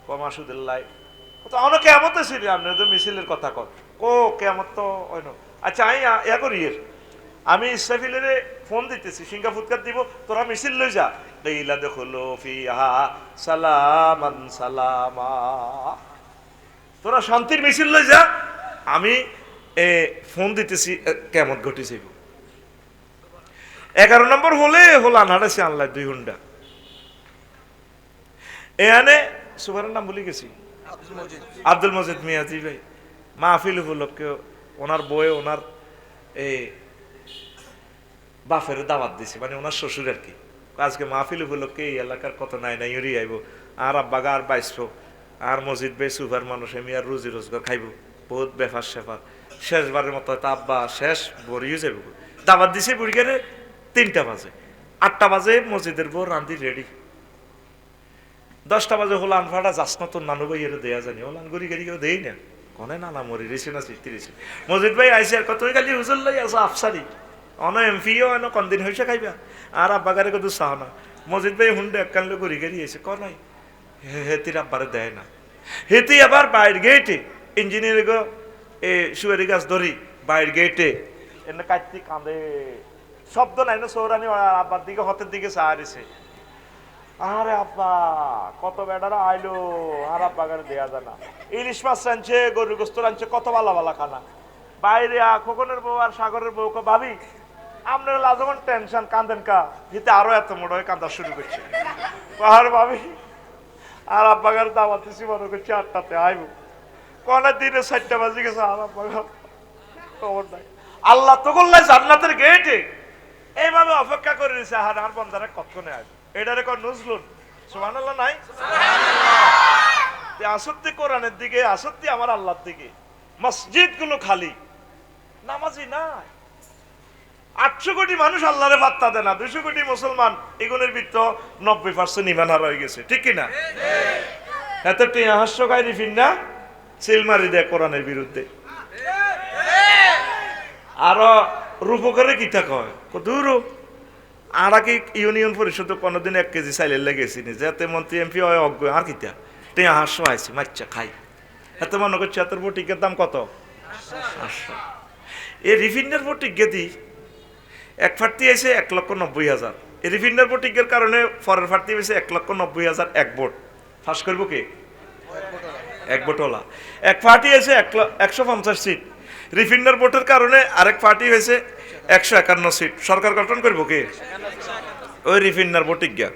ক মাসুদুল্লাই, অনেক কেমত ছিল। আপনি তো মিছিলের কথা কন, ও কেমত তো অন্য। আচ্ছা আমি ইয়া করি, আমি ইসরাফিলের ফোন দিতেছি, সিঙ্গা ফুৎকার দিব, তোরা মিছিল লই যা। লাইলা দেখলো ফিহা সালামান সালামা, তোরা শান্তির মিছিল লই যা, আমি ফোন দিতেছি কেমত ঘটিছে। 11 নম্বর হলে হল আনহারাছে আনলাই 2 ঘন্টা। এখানে সুপারের নাম ভুলে গেছি, আব্দুল মজিদ। আব্দুল মজিদ মিয়াজি ভাই মাহফিল উপলক্ষে ওনার বয়ে ওনার এই বাপের দাওয়াত দিছে, মানে ওনার শ্বশুর আর কি। আজকে মাহফিল উপলক্ষে এই এলাকার কত নাই নাই ইউরি আইব, আর আব্বাগা আর বাইসবো, আর মসজিদ ভাই সুপার মানুষ এমনি আর রুজি রোজগার খাইব, বহুত বেফার সেফার। শেষবারের মতো হয়তো আব্বা শেষ বড়িও যাইব। দাওয়াত দিছে বুড়িগারে 3টা বাজে, 8টা বাজে মসজিদের বউ রান্দি রেডি, 10টা বাজে হলান ফাটা যাস না তোর নানু ভাই এর দেয়া জানি, হলান গড়ি গাড়ি কেউ দেই না, কনে নানা মরি রেছে না চিত্তি রেছে। মসজিদ ভাই আইসে আর কত খালি হুজুর লাই আসো আফসারি অন এমপিও অন কনদিন হয়েছে খাইবা, আর আব্বাগারে কত চাহ না। মসজিদ ভাই হুন্ডে এককানলে গড়ি গাড়ি এসে ক নাই হেতির আব্বারে দেয় না, হেতি আবার বাইর গেটে ইঞ্জিনিয়ার গো এ সুয়ারি গাছ ধরি বাইর গেটে এনে কাটতি কাঁদে, শব্দ নাই না সৌরানি আব্বার দিকে হতের দিকে চাহারিছে। আরে আব্বা কত বেড়ারা আইলো, আর আব্বা গাড়ি দেয়া যায় না। ইলিশ মাছ রাঁধছে, গরুর গোস্ত রাঁধছে, কত ভালো ভালো খানা। বাইরে খোকনের বউ আর সাগরের বউ ভাবি আপনার লাজমান টেনশন কান্দেন কা, হিতে আরো এত মোড় হয়ে কান্দা শুরু করছে। আর ভাবি আর আব্বা গাড়ি দাওয়াত দিছি মনে করছি 8টাতে আইব, কনে দিনে 4টা বাজে গেছে, আর আব্বা খবর নাই। আল্লাহ তো করলাই জান্নাতের গেটে এইভাবে অপেক্ষা করে দিছে, আর আর বন্ধারা কতক্ষণে আসবে। এটারে কোন নজরুল সুবহানাল্লাহ নাই, আসত্তি কোরআনের দিকে, আসত্তি আমার আল্লাহর দিকে। মসজিদ গুলো খালি, নামাজি নাই। 800 কোটি মানুষ আল্লাহরে পাত্তা দেয় না, 200 কোটি মুসলমান, এগুলোর ভিতর 90% ইমান হারা হয়ে গেছে, ঠিক কিনা? এত টিয়া হাস্য খাই রিফিন না সিলমারি দেয় কোরআনের বিরুদ্ধে। আরো রূপকারে কিতা কয় দূর আর কি ইউনিয়ন পরিষদ 15 দিন 1 কেজি চাইলের লেগেছি যাতে মন্ত্রী এমপি হয় অজ্ঞ, আর কিতা টিয়া হাস্য আইছি মাচ্চা খাই। এত মনে করছে এত বটিকের দাম কত? 800। এই রিফিন্ডার বটিকে দি এক ফার্টি আছে 1,90,000। এই রিফিন্ডার বটিকের কারণে পরের ফার্টি হয়েছে 1,90,000 এক ভোট ফাঁস করবো কে? এক ভোটওয়ালা। এক পার্টি হয়েছে 150 সিট, রিফিন্ডার ভোটের কারণে আরেক পার্টি হয়েছে 151 সিট। সরকার গঠন করবো কে? ওই রিফিন্ডার ভোটিজ্ঞা।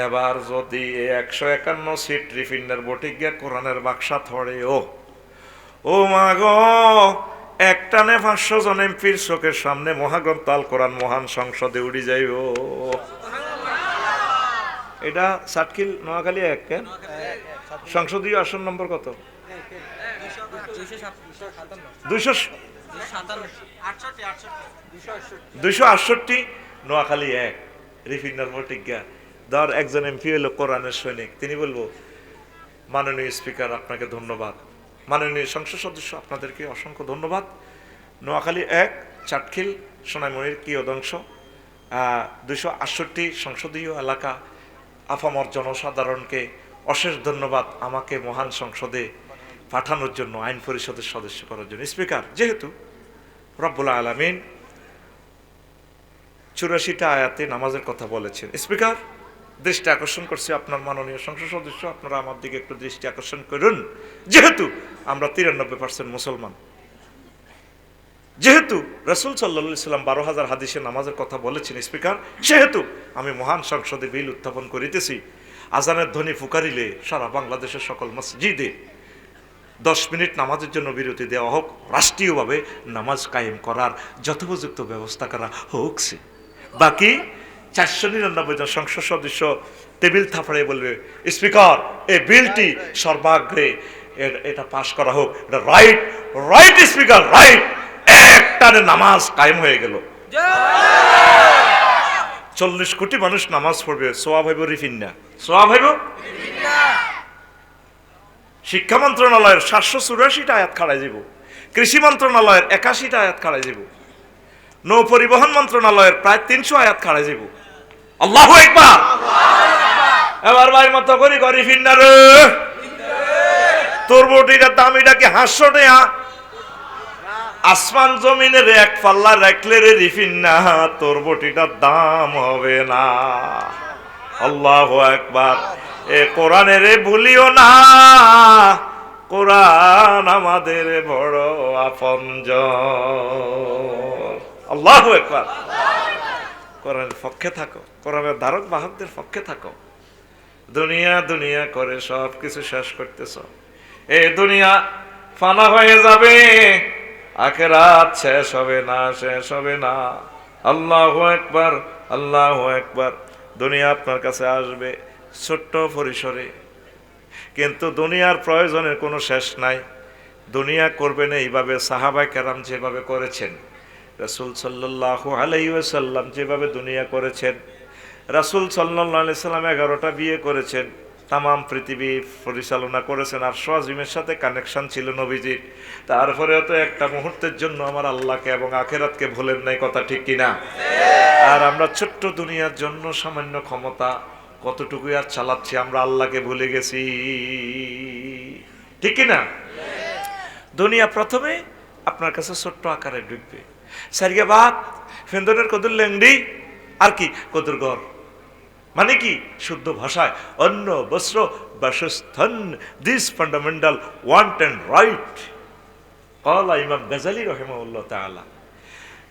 এবার যদি 151 সিট রিফিন্ডার ভোটিজ্ঞা কোরআনের বাক্সা থড়ে ও মা গো, একটানে 500 জন এমপির চোখের সামনে মহাগ্রন্থ আল কোরআন মহান সংসদে উড়ি যাইব। এটা সাতখিল নোয়াখালী 1 কেন সংসদীয় আসন নম্বর কত? 268 নোয়াখালী 1 রিফিন্ডার ভোটিজ্ঞা। ধর একজন এমপি হলো কোরআনের সৈনিক, তিনি বলবো মাননীয় স্পিকার আপনাকে ধন্যবাদ, মাননীয় সংসদ সদস্য আপনাদেরকে অসংখ্য ধন্যবাদ। নোয়াখালী 1 চাটখিল সোনাইমুড়ির কিয়দংশ 268 সংসদীয় এলাকা আপামর জনসাধারণকে অশেষ ধন্যবাদ আমাকে মহান সংসদে পাঠানোর জন্য, আইন পরিষদের সদস্য করার জন্য। স্পিকার, যেহেতু রব্বুল আলামিন 84টা আয়াতে নামাজের কথা বলেছেন, স্পিকার দৃষ্টি আকর্ষণ করছে আপনার মাননীয় সংসদ সদস্য, আপনারা আমার দিকে একটু দৃষ্টি আকর্ষণ করুন। যেহেতু আমরা 93% মুসলমান, যেহেতু রাসূল সাল্লাল্লাহু আলাইহি সাল্লাম 12,000 হাদিসে নামাজের কথা বলেছেন, স্পিকার সেহেতু আমি মহান সংসদে বিল উত্থাপন করিতেছি, আজানের ধ্বনি ফুকারিলে সারা বাংলাদেশের সকল মসজিদে 10 মিনিট নামাজের জন্য বিরতি দেওয়া হোক, রাষ্ট্রীয়ভাবে নামাজ কায়েম করার যথোপযুক্ত ব্যবস্থা করা হোক। বাকি 499 জন সংসদ সদস্য টেবিল থাপড়ে বলবে, স্পিকার এই বিলটি সর্বাগ্রে এটা পাশ করা হোক। এটা রাইট, রাইট স্পিকার, রাইট। একটানে নামাজ কায়েম হয়ে গেল, 40 কোটি মানুষ নামাজ পড়বে, সোয়াব হইব রিফিন্না, সোয়াব হইব। শিক্ষা মন্ত্রণালয়ের 784টা আয়াত খাড়াই যাব, কৃষি মন্ত্রণালয়ের 81টা আয়াত খাড়াই যাব, নৌ পরিবহন মন্ত্রণালয়ের প্রায় 300 আয়াত খাড়াই যাব। আল্লাহু আকবার। এবার ভাই মতো করি গরি ফিন্নার তোর বটিটার দাম এটা কি 500 টাকা? আসমান জমিনের এক পাল্লা রাখলে রে রিফিন্না তোর বটিটার দাম হবে না। আল্লাহু আকবার। এ কোরআনের ভুলিও না, কোরআন আমাদের বড় আপনজন। আল্লাহু আকবার। কোরআনের পক্ষে থাকো, কোরআনের ধারক বাহকদের পক্ষে থাকো। দুনিয়া দুনিয়া করে সব কিছু শেষ করতেছ। এই দুনিয়া ফানা হয়ে যাবে, আখিরাত শেষ হবে না, শেষ হবে না। আল্লাহু আকবার, আল্লাহু আকবার। দুনিয়া আপনার কাছে আসবে ছোট্ট পরিসরে, কিন্তু দুনিয়ার প্রয়োজনের কোনো শেষ নাই। দুনিয়া করবেন এইভাবে সাহাবায়ে কেরাম যেভাবে করেছেন, রাসূল সাল্লাল্লাহু আলাইহি ওয়াসাল্লাম যেভাবে দুনিয়া করেছেন। রাসূল সাল্লাল্লাহু আলাইহি সাল্লাম 11টা বিয়ে করেছেন, তামাম পৃথিবী পরিচালনা করেছেন, আর আজিমের সাথে কানেকশন ছিল নবীজির। তারপরেও তো একটা মুহূর্তের জন্য আমার আল্লাহকে এবং আখিরাতকে ভুলেন নাই, কথা ঠিক কিনা? আর আমরা ছোট্ট দুনিয়ার জন্য সামান্য ক্ষমতা কতটুকু আর চালাচ্ছি, আমরা আল্লাহকে ভুলে গেছি, ঠিক কিনা? দুনিয়া প্রথমে আপনার কাছে ছোট্ট আকারে ঢুকবে, সারিয়ে বাদ ফেন্দনের কদুর লেংডি আর কি কদুর ঘর, মানে কি শুদ্ধ ভাষায় অন্ন বস্ত্র বাসস্থান, this fundamental want and right. কলা ইমাম গাজালি রহিমাহুল্লাহ তাআলা,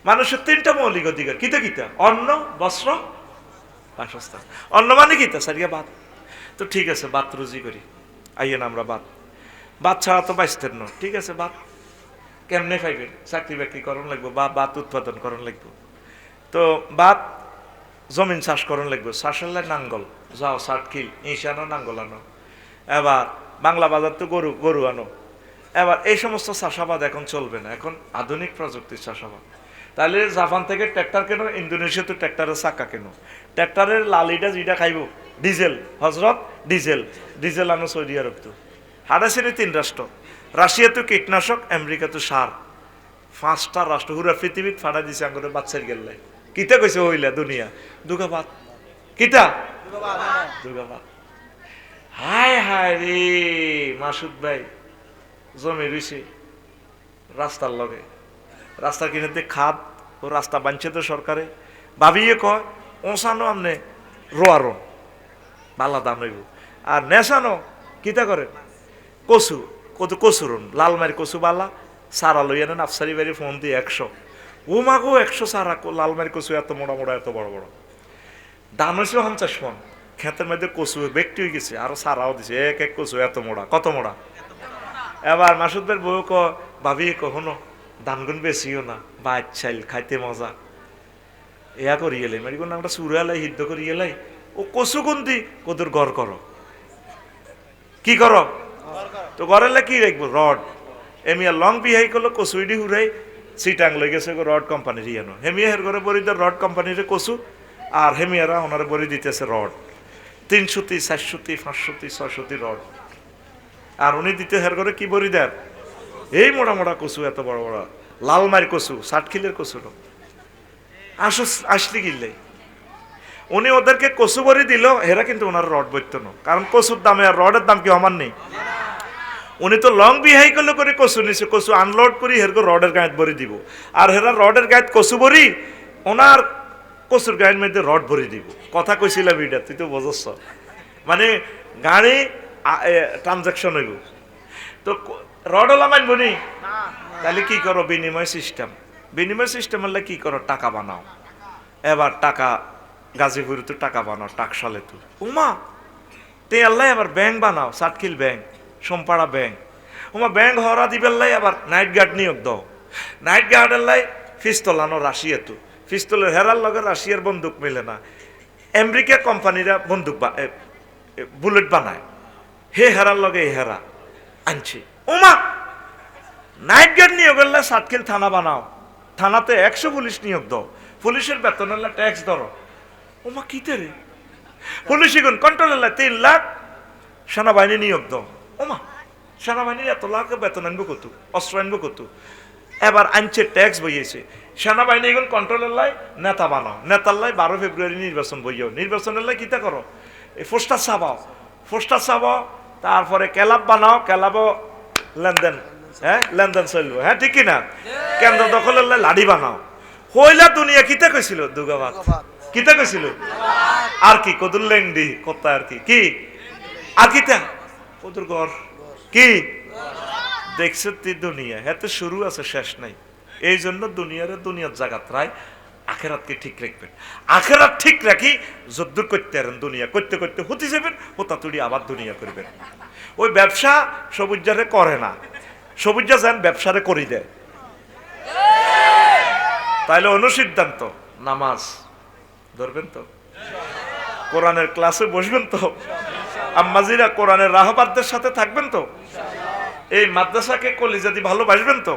মানুষের 3টা মৌলিক অধিকার, কিতা কিতা? অন্ন, বস্ত্র, বাসস্থান। অন্ন মানে কিতা? সারিয়া বাদ। তো ঠিক আছে, বাত রুজি করি, আইয়েন আমরা বাদ। বাদ ছাড়া তো বাঁচতেন না, ঠিক আছে বাদ কেমনে পাইবেন? চাকরি বাকরি করণ লাগবো বা বাত উৎপাদন করণ লাগবো। তো বাদ জমিন চাষ করণ লাগবে, চাষের নাঙ্গল, যাও ষাট কিল ইঁশ আনো, নাঙ্গল আনো। এবার বাংলা বাজার তো গরু, গরু আনো। এবার এই সমস্ত চাষাবাদ এখন চলবে না, এখন আধুনিক প্রযুক্তির চাষাবাদ। তাহলে জাপান থেকে ট্র্যাক্টর কেন, ইন্দোনেশিয়া তো ট্র্যাক্টরের চাকা কেন, ট্র্যাক্টরের লালিটা যেটা খাইব ডিজেল, হজরত ডিজেল, ডিজেল আনো সৌদি আরব। তো হাডাসিনে 3 রাষ্ট্র, রাশিয়া তো কীটনাশক, আমেরিকা তো সার, 5টা রাষ্ট্র পুরা পৃথিবীত ফাড়া দিছে আঙ্গুরে বাচ্চার গেলে। কিতা কইছে হইলা দুনিয়া দুগাবাদ, কিতা দুগাবাদ। হায় হায় রে মাসুদ ভাই, জমি রইছে রাস্তার লগে, রাস্তার কিনাতে খাদ, ও রাস্তা বানছে তো সরকারে, ভাবিয়ে কয় ওসানো আমনে রোয়ারো বালা দাম হইব, আর নেশানো কিতা করে কচু, কত কচুরন লালমারি কচু বালা সারা লইয়া নেন, আফসারি বাড়ি ফোন দিয়ে 100, ও মাগো 100 সারা লালমারি কচু, এত মোড়া মোড়া, এত বড় বড়। দাম হয়েছিল 50 মন, ক্ষেতের মধ্যে কচু ব্যক্তি হয়ে গেছে, আরো সারাও দিছে, এক এক কচু এত মোড়া, কত মোড়া। এবার মাসুদ ভাই বউ ভাবি কখনো ধানগুন বেশিও না, বাদ চাইল খাইতে মজা, এয়া করি এলাই মারি কোন আমরা চুরে এলাই সিদ্ধ করি এলাই, ও কচু কোন দি কদুর ঘর করো, কি করো? তো ঘরের কি রাখবো? রড। এমিয়া লং বিহাই করলো কচুইডি হুরাই সিটাং লই গেছে রড কোম্পানির ইয়ানো, হেমিয়া হের ঘরে বরি দেয় রড কোম্পানির কচু, আর হেমিয়ারা ওনারা বরি দিতেছে রড 300টি 400টি 500টি 600টি রড, আর উনি দিতে হের ঘরে কি বরি দেন? এই মোড়া মোড়া কচু, এত বড় বড় লালমারি কচু, 60 কিলের কচু আসলি কিনলেই উনি ওদেরকে কচু বরি দিল, হেরা কিন্তু ওনার রড বইত না, কারণ কচুর দামে আর রডের দাম কি সমান নেই। উনি তো লং বিহাই করলে করে কচু নিছে, কচু আনলোড করি হেরকো রডের গায়েত ভরি দিব, আর হেরা রডের গায়েত কচু ভরি, ওনার কচুর গায়ের মধ্যে রড ভরি দিব। কথা কইছিলাম এটা, তুই তো বোঝছ, মানে গাড়ি ট্রানজাকশন হইব। তো রড হলা মানব নি, তাহলে কি করো? বিনিময় সিস্টেম। বিনিময় সিস্টেম হলে কি করো? টাকা বানাও। এবার টাকা গাজীপুরে তো টাকা বানাও, টাকশালে তো উমা তে আল্লাহ, এবার ব্যাংক বানাও, সাতখিল ব্যাংক, সোমপাড়া ব্যাংক, ওমা ব্যাংক হরা দিবেল্লাই, আবার নাইট গার্ড নিয়োগ দাও, নাইট গার্ডের লাই পিস্তল আনো, রাশিয়া তো পিস্তলের হেরার লগে রাশিয়ার বন্দুক মিলে না, আমেরিকা কোম্পানিরা বন্দুক বুলেট বানায়, হে হেরার লগে হেরা আনছে। ওমা নাইট গার্ড নিয়োগ করলে সাতখিল থানা বানাও, থানাতে 100 পুলিশ নিয়োগ দাও, পুলিশের বেতন হলে ট্যাক্স ধরো। ওমা কিতে রে, পুলিশ গুণ কন্ট্রোল হলে 3 লাখ, সেনাবাহিনী নিয়োগ দাও। ওমা সেনাবাহিনীর এত লাখ বেতন আনবো কত, অস্ত্র আনবো কত? এবার আনছে ট্যাক্স বইয়েছে, সেনাবাহিনী এখন কন্ট্রোলের লাই নেতা বানাও, নেতার লাই 12 ফেব্রুয়ারি নির্বাচন বইয়াও, নির্বাচনের লাই কিতা করো? এই পোস্টার ছাপাও, পোস্টার ছাপাও, তারপরে ক্লাব বানাও, ক্লাবও লেনদেন, হ্যাঁ লেনদেন চলবো, হ্যাঁ ঠিক কিনা? কেন্দ্র দখলের লাই লাড়ি বানাও। হইলা দুনিয়া কিতা কইছিল? দুগাবাদ। কিতা কইছিল? আর কি কদুর লেংডি কত, আর কি কি আর কিতা কদুর ঘর, কি দেখছ? দুনিয়া হ্যাঁ শুরু আছে শেষ নাই, এই জন্য দুনিয়ার জায়গা প্রায় আখেরাতকে ঠিক রাখবেন। আখেরাত ঠিক রাখি যদ্দূর করতে পারেন দুনিয়া করতে করতে হতে যাবেন, হোতা তুড়ি আবার দুনিয়া করবেন। ওই ব্যবসা সবুজারে করে না, সবুজা যান ব্যবসারে করি দেয়। তাইলে অনুসিদ্ধান্ত নামাজ ধরবেন তো, কোরআনের ক্লাসে বসবেন তো, আম্মাজিরা কোরআনের রাহবারদের সাথে থাকবেন তো, এই মাদ্রাসাকে কলিজাদি ভালোবাসবেন তো,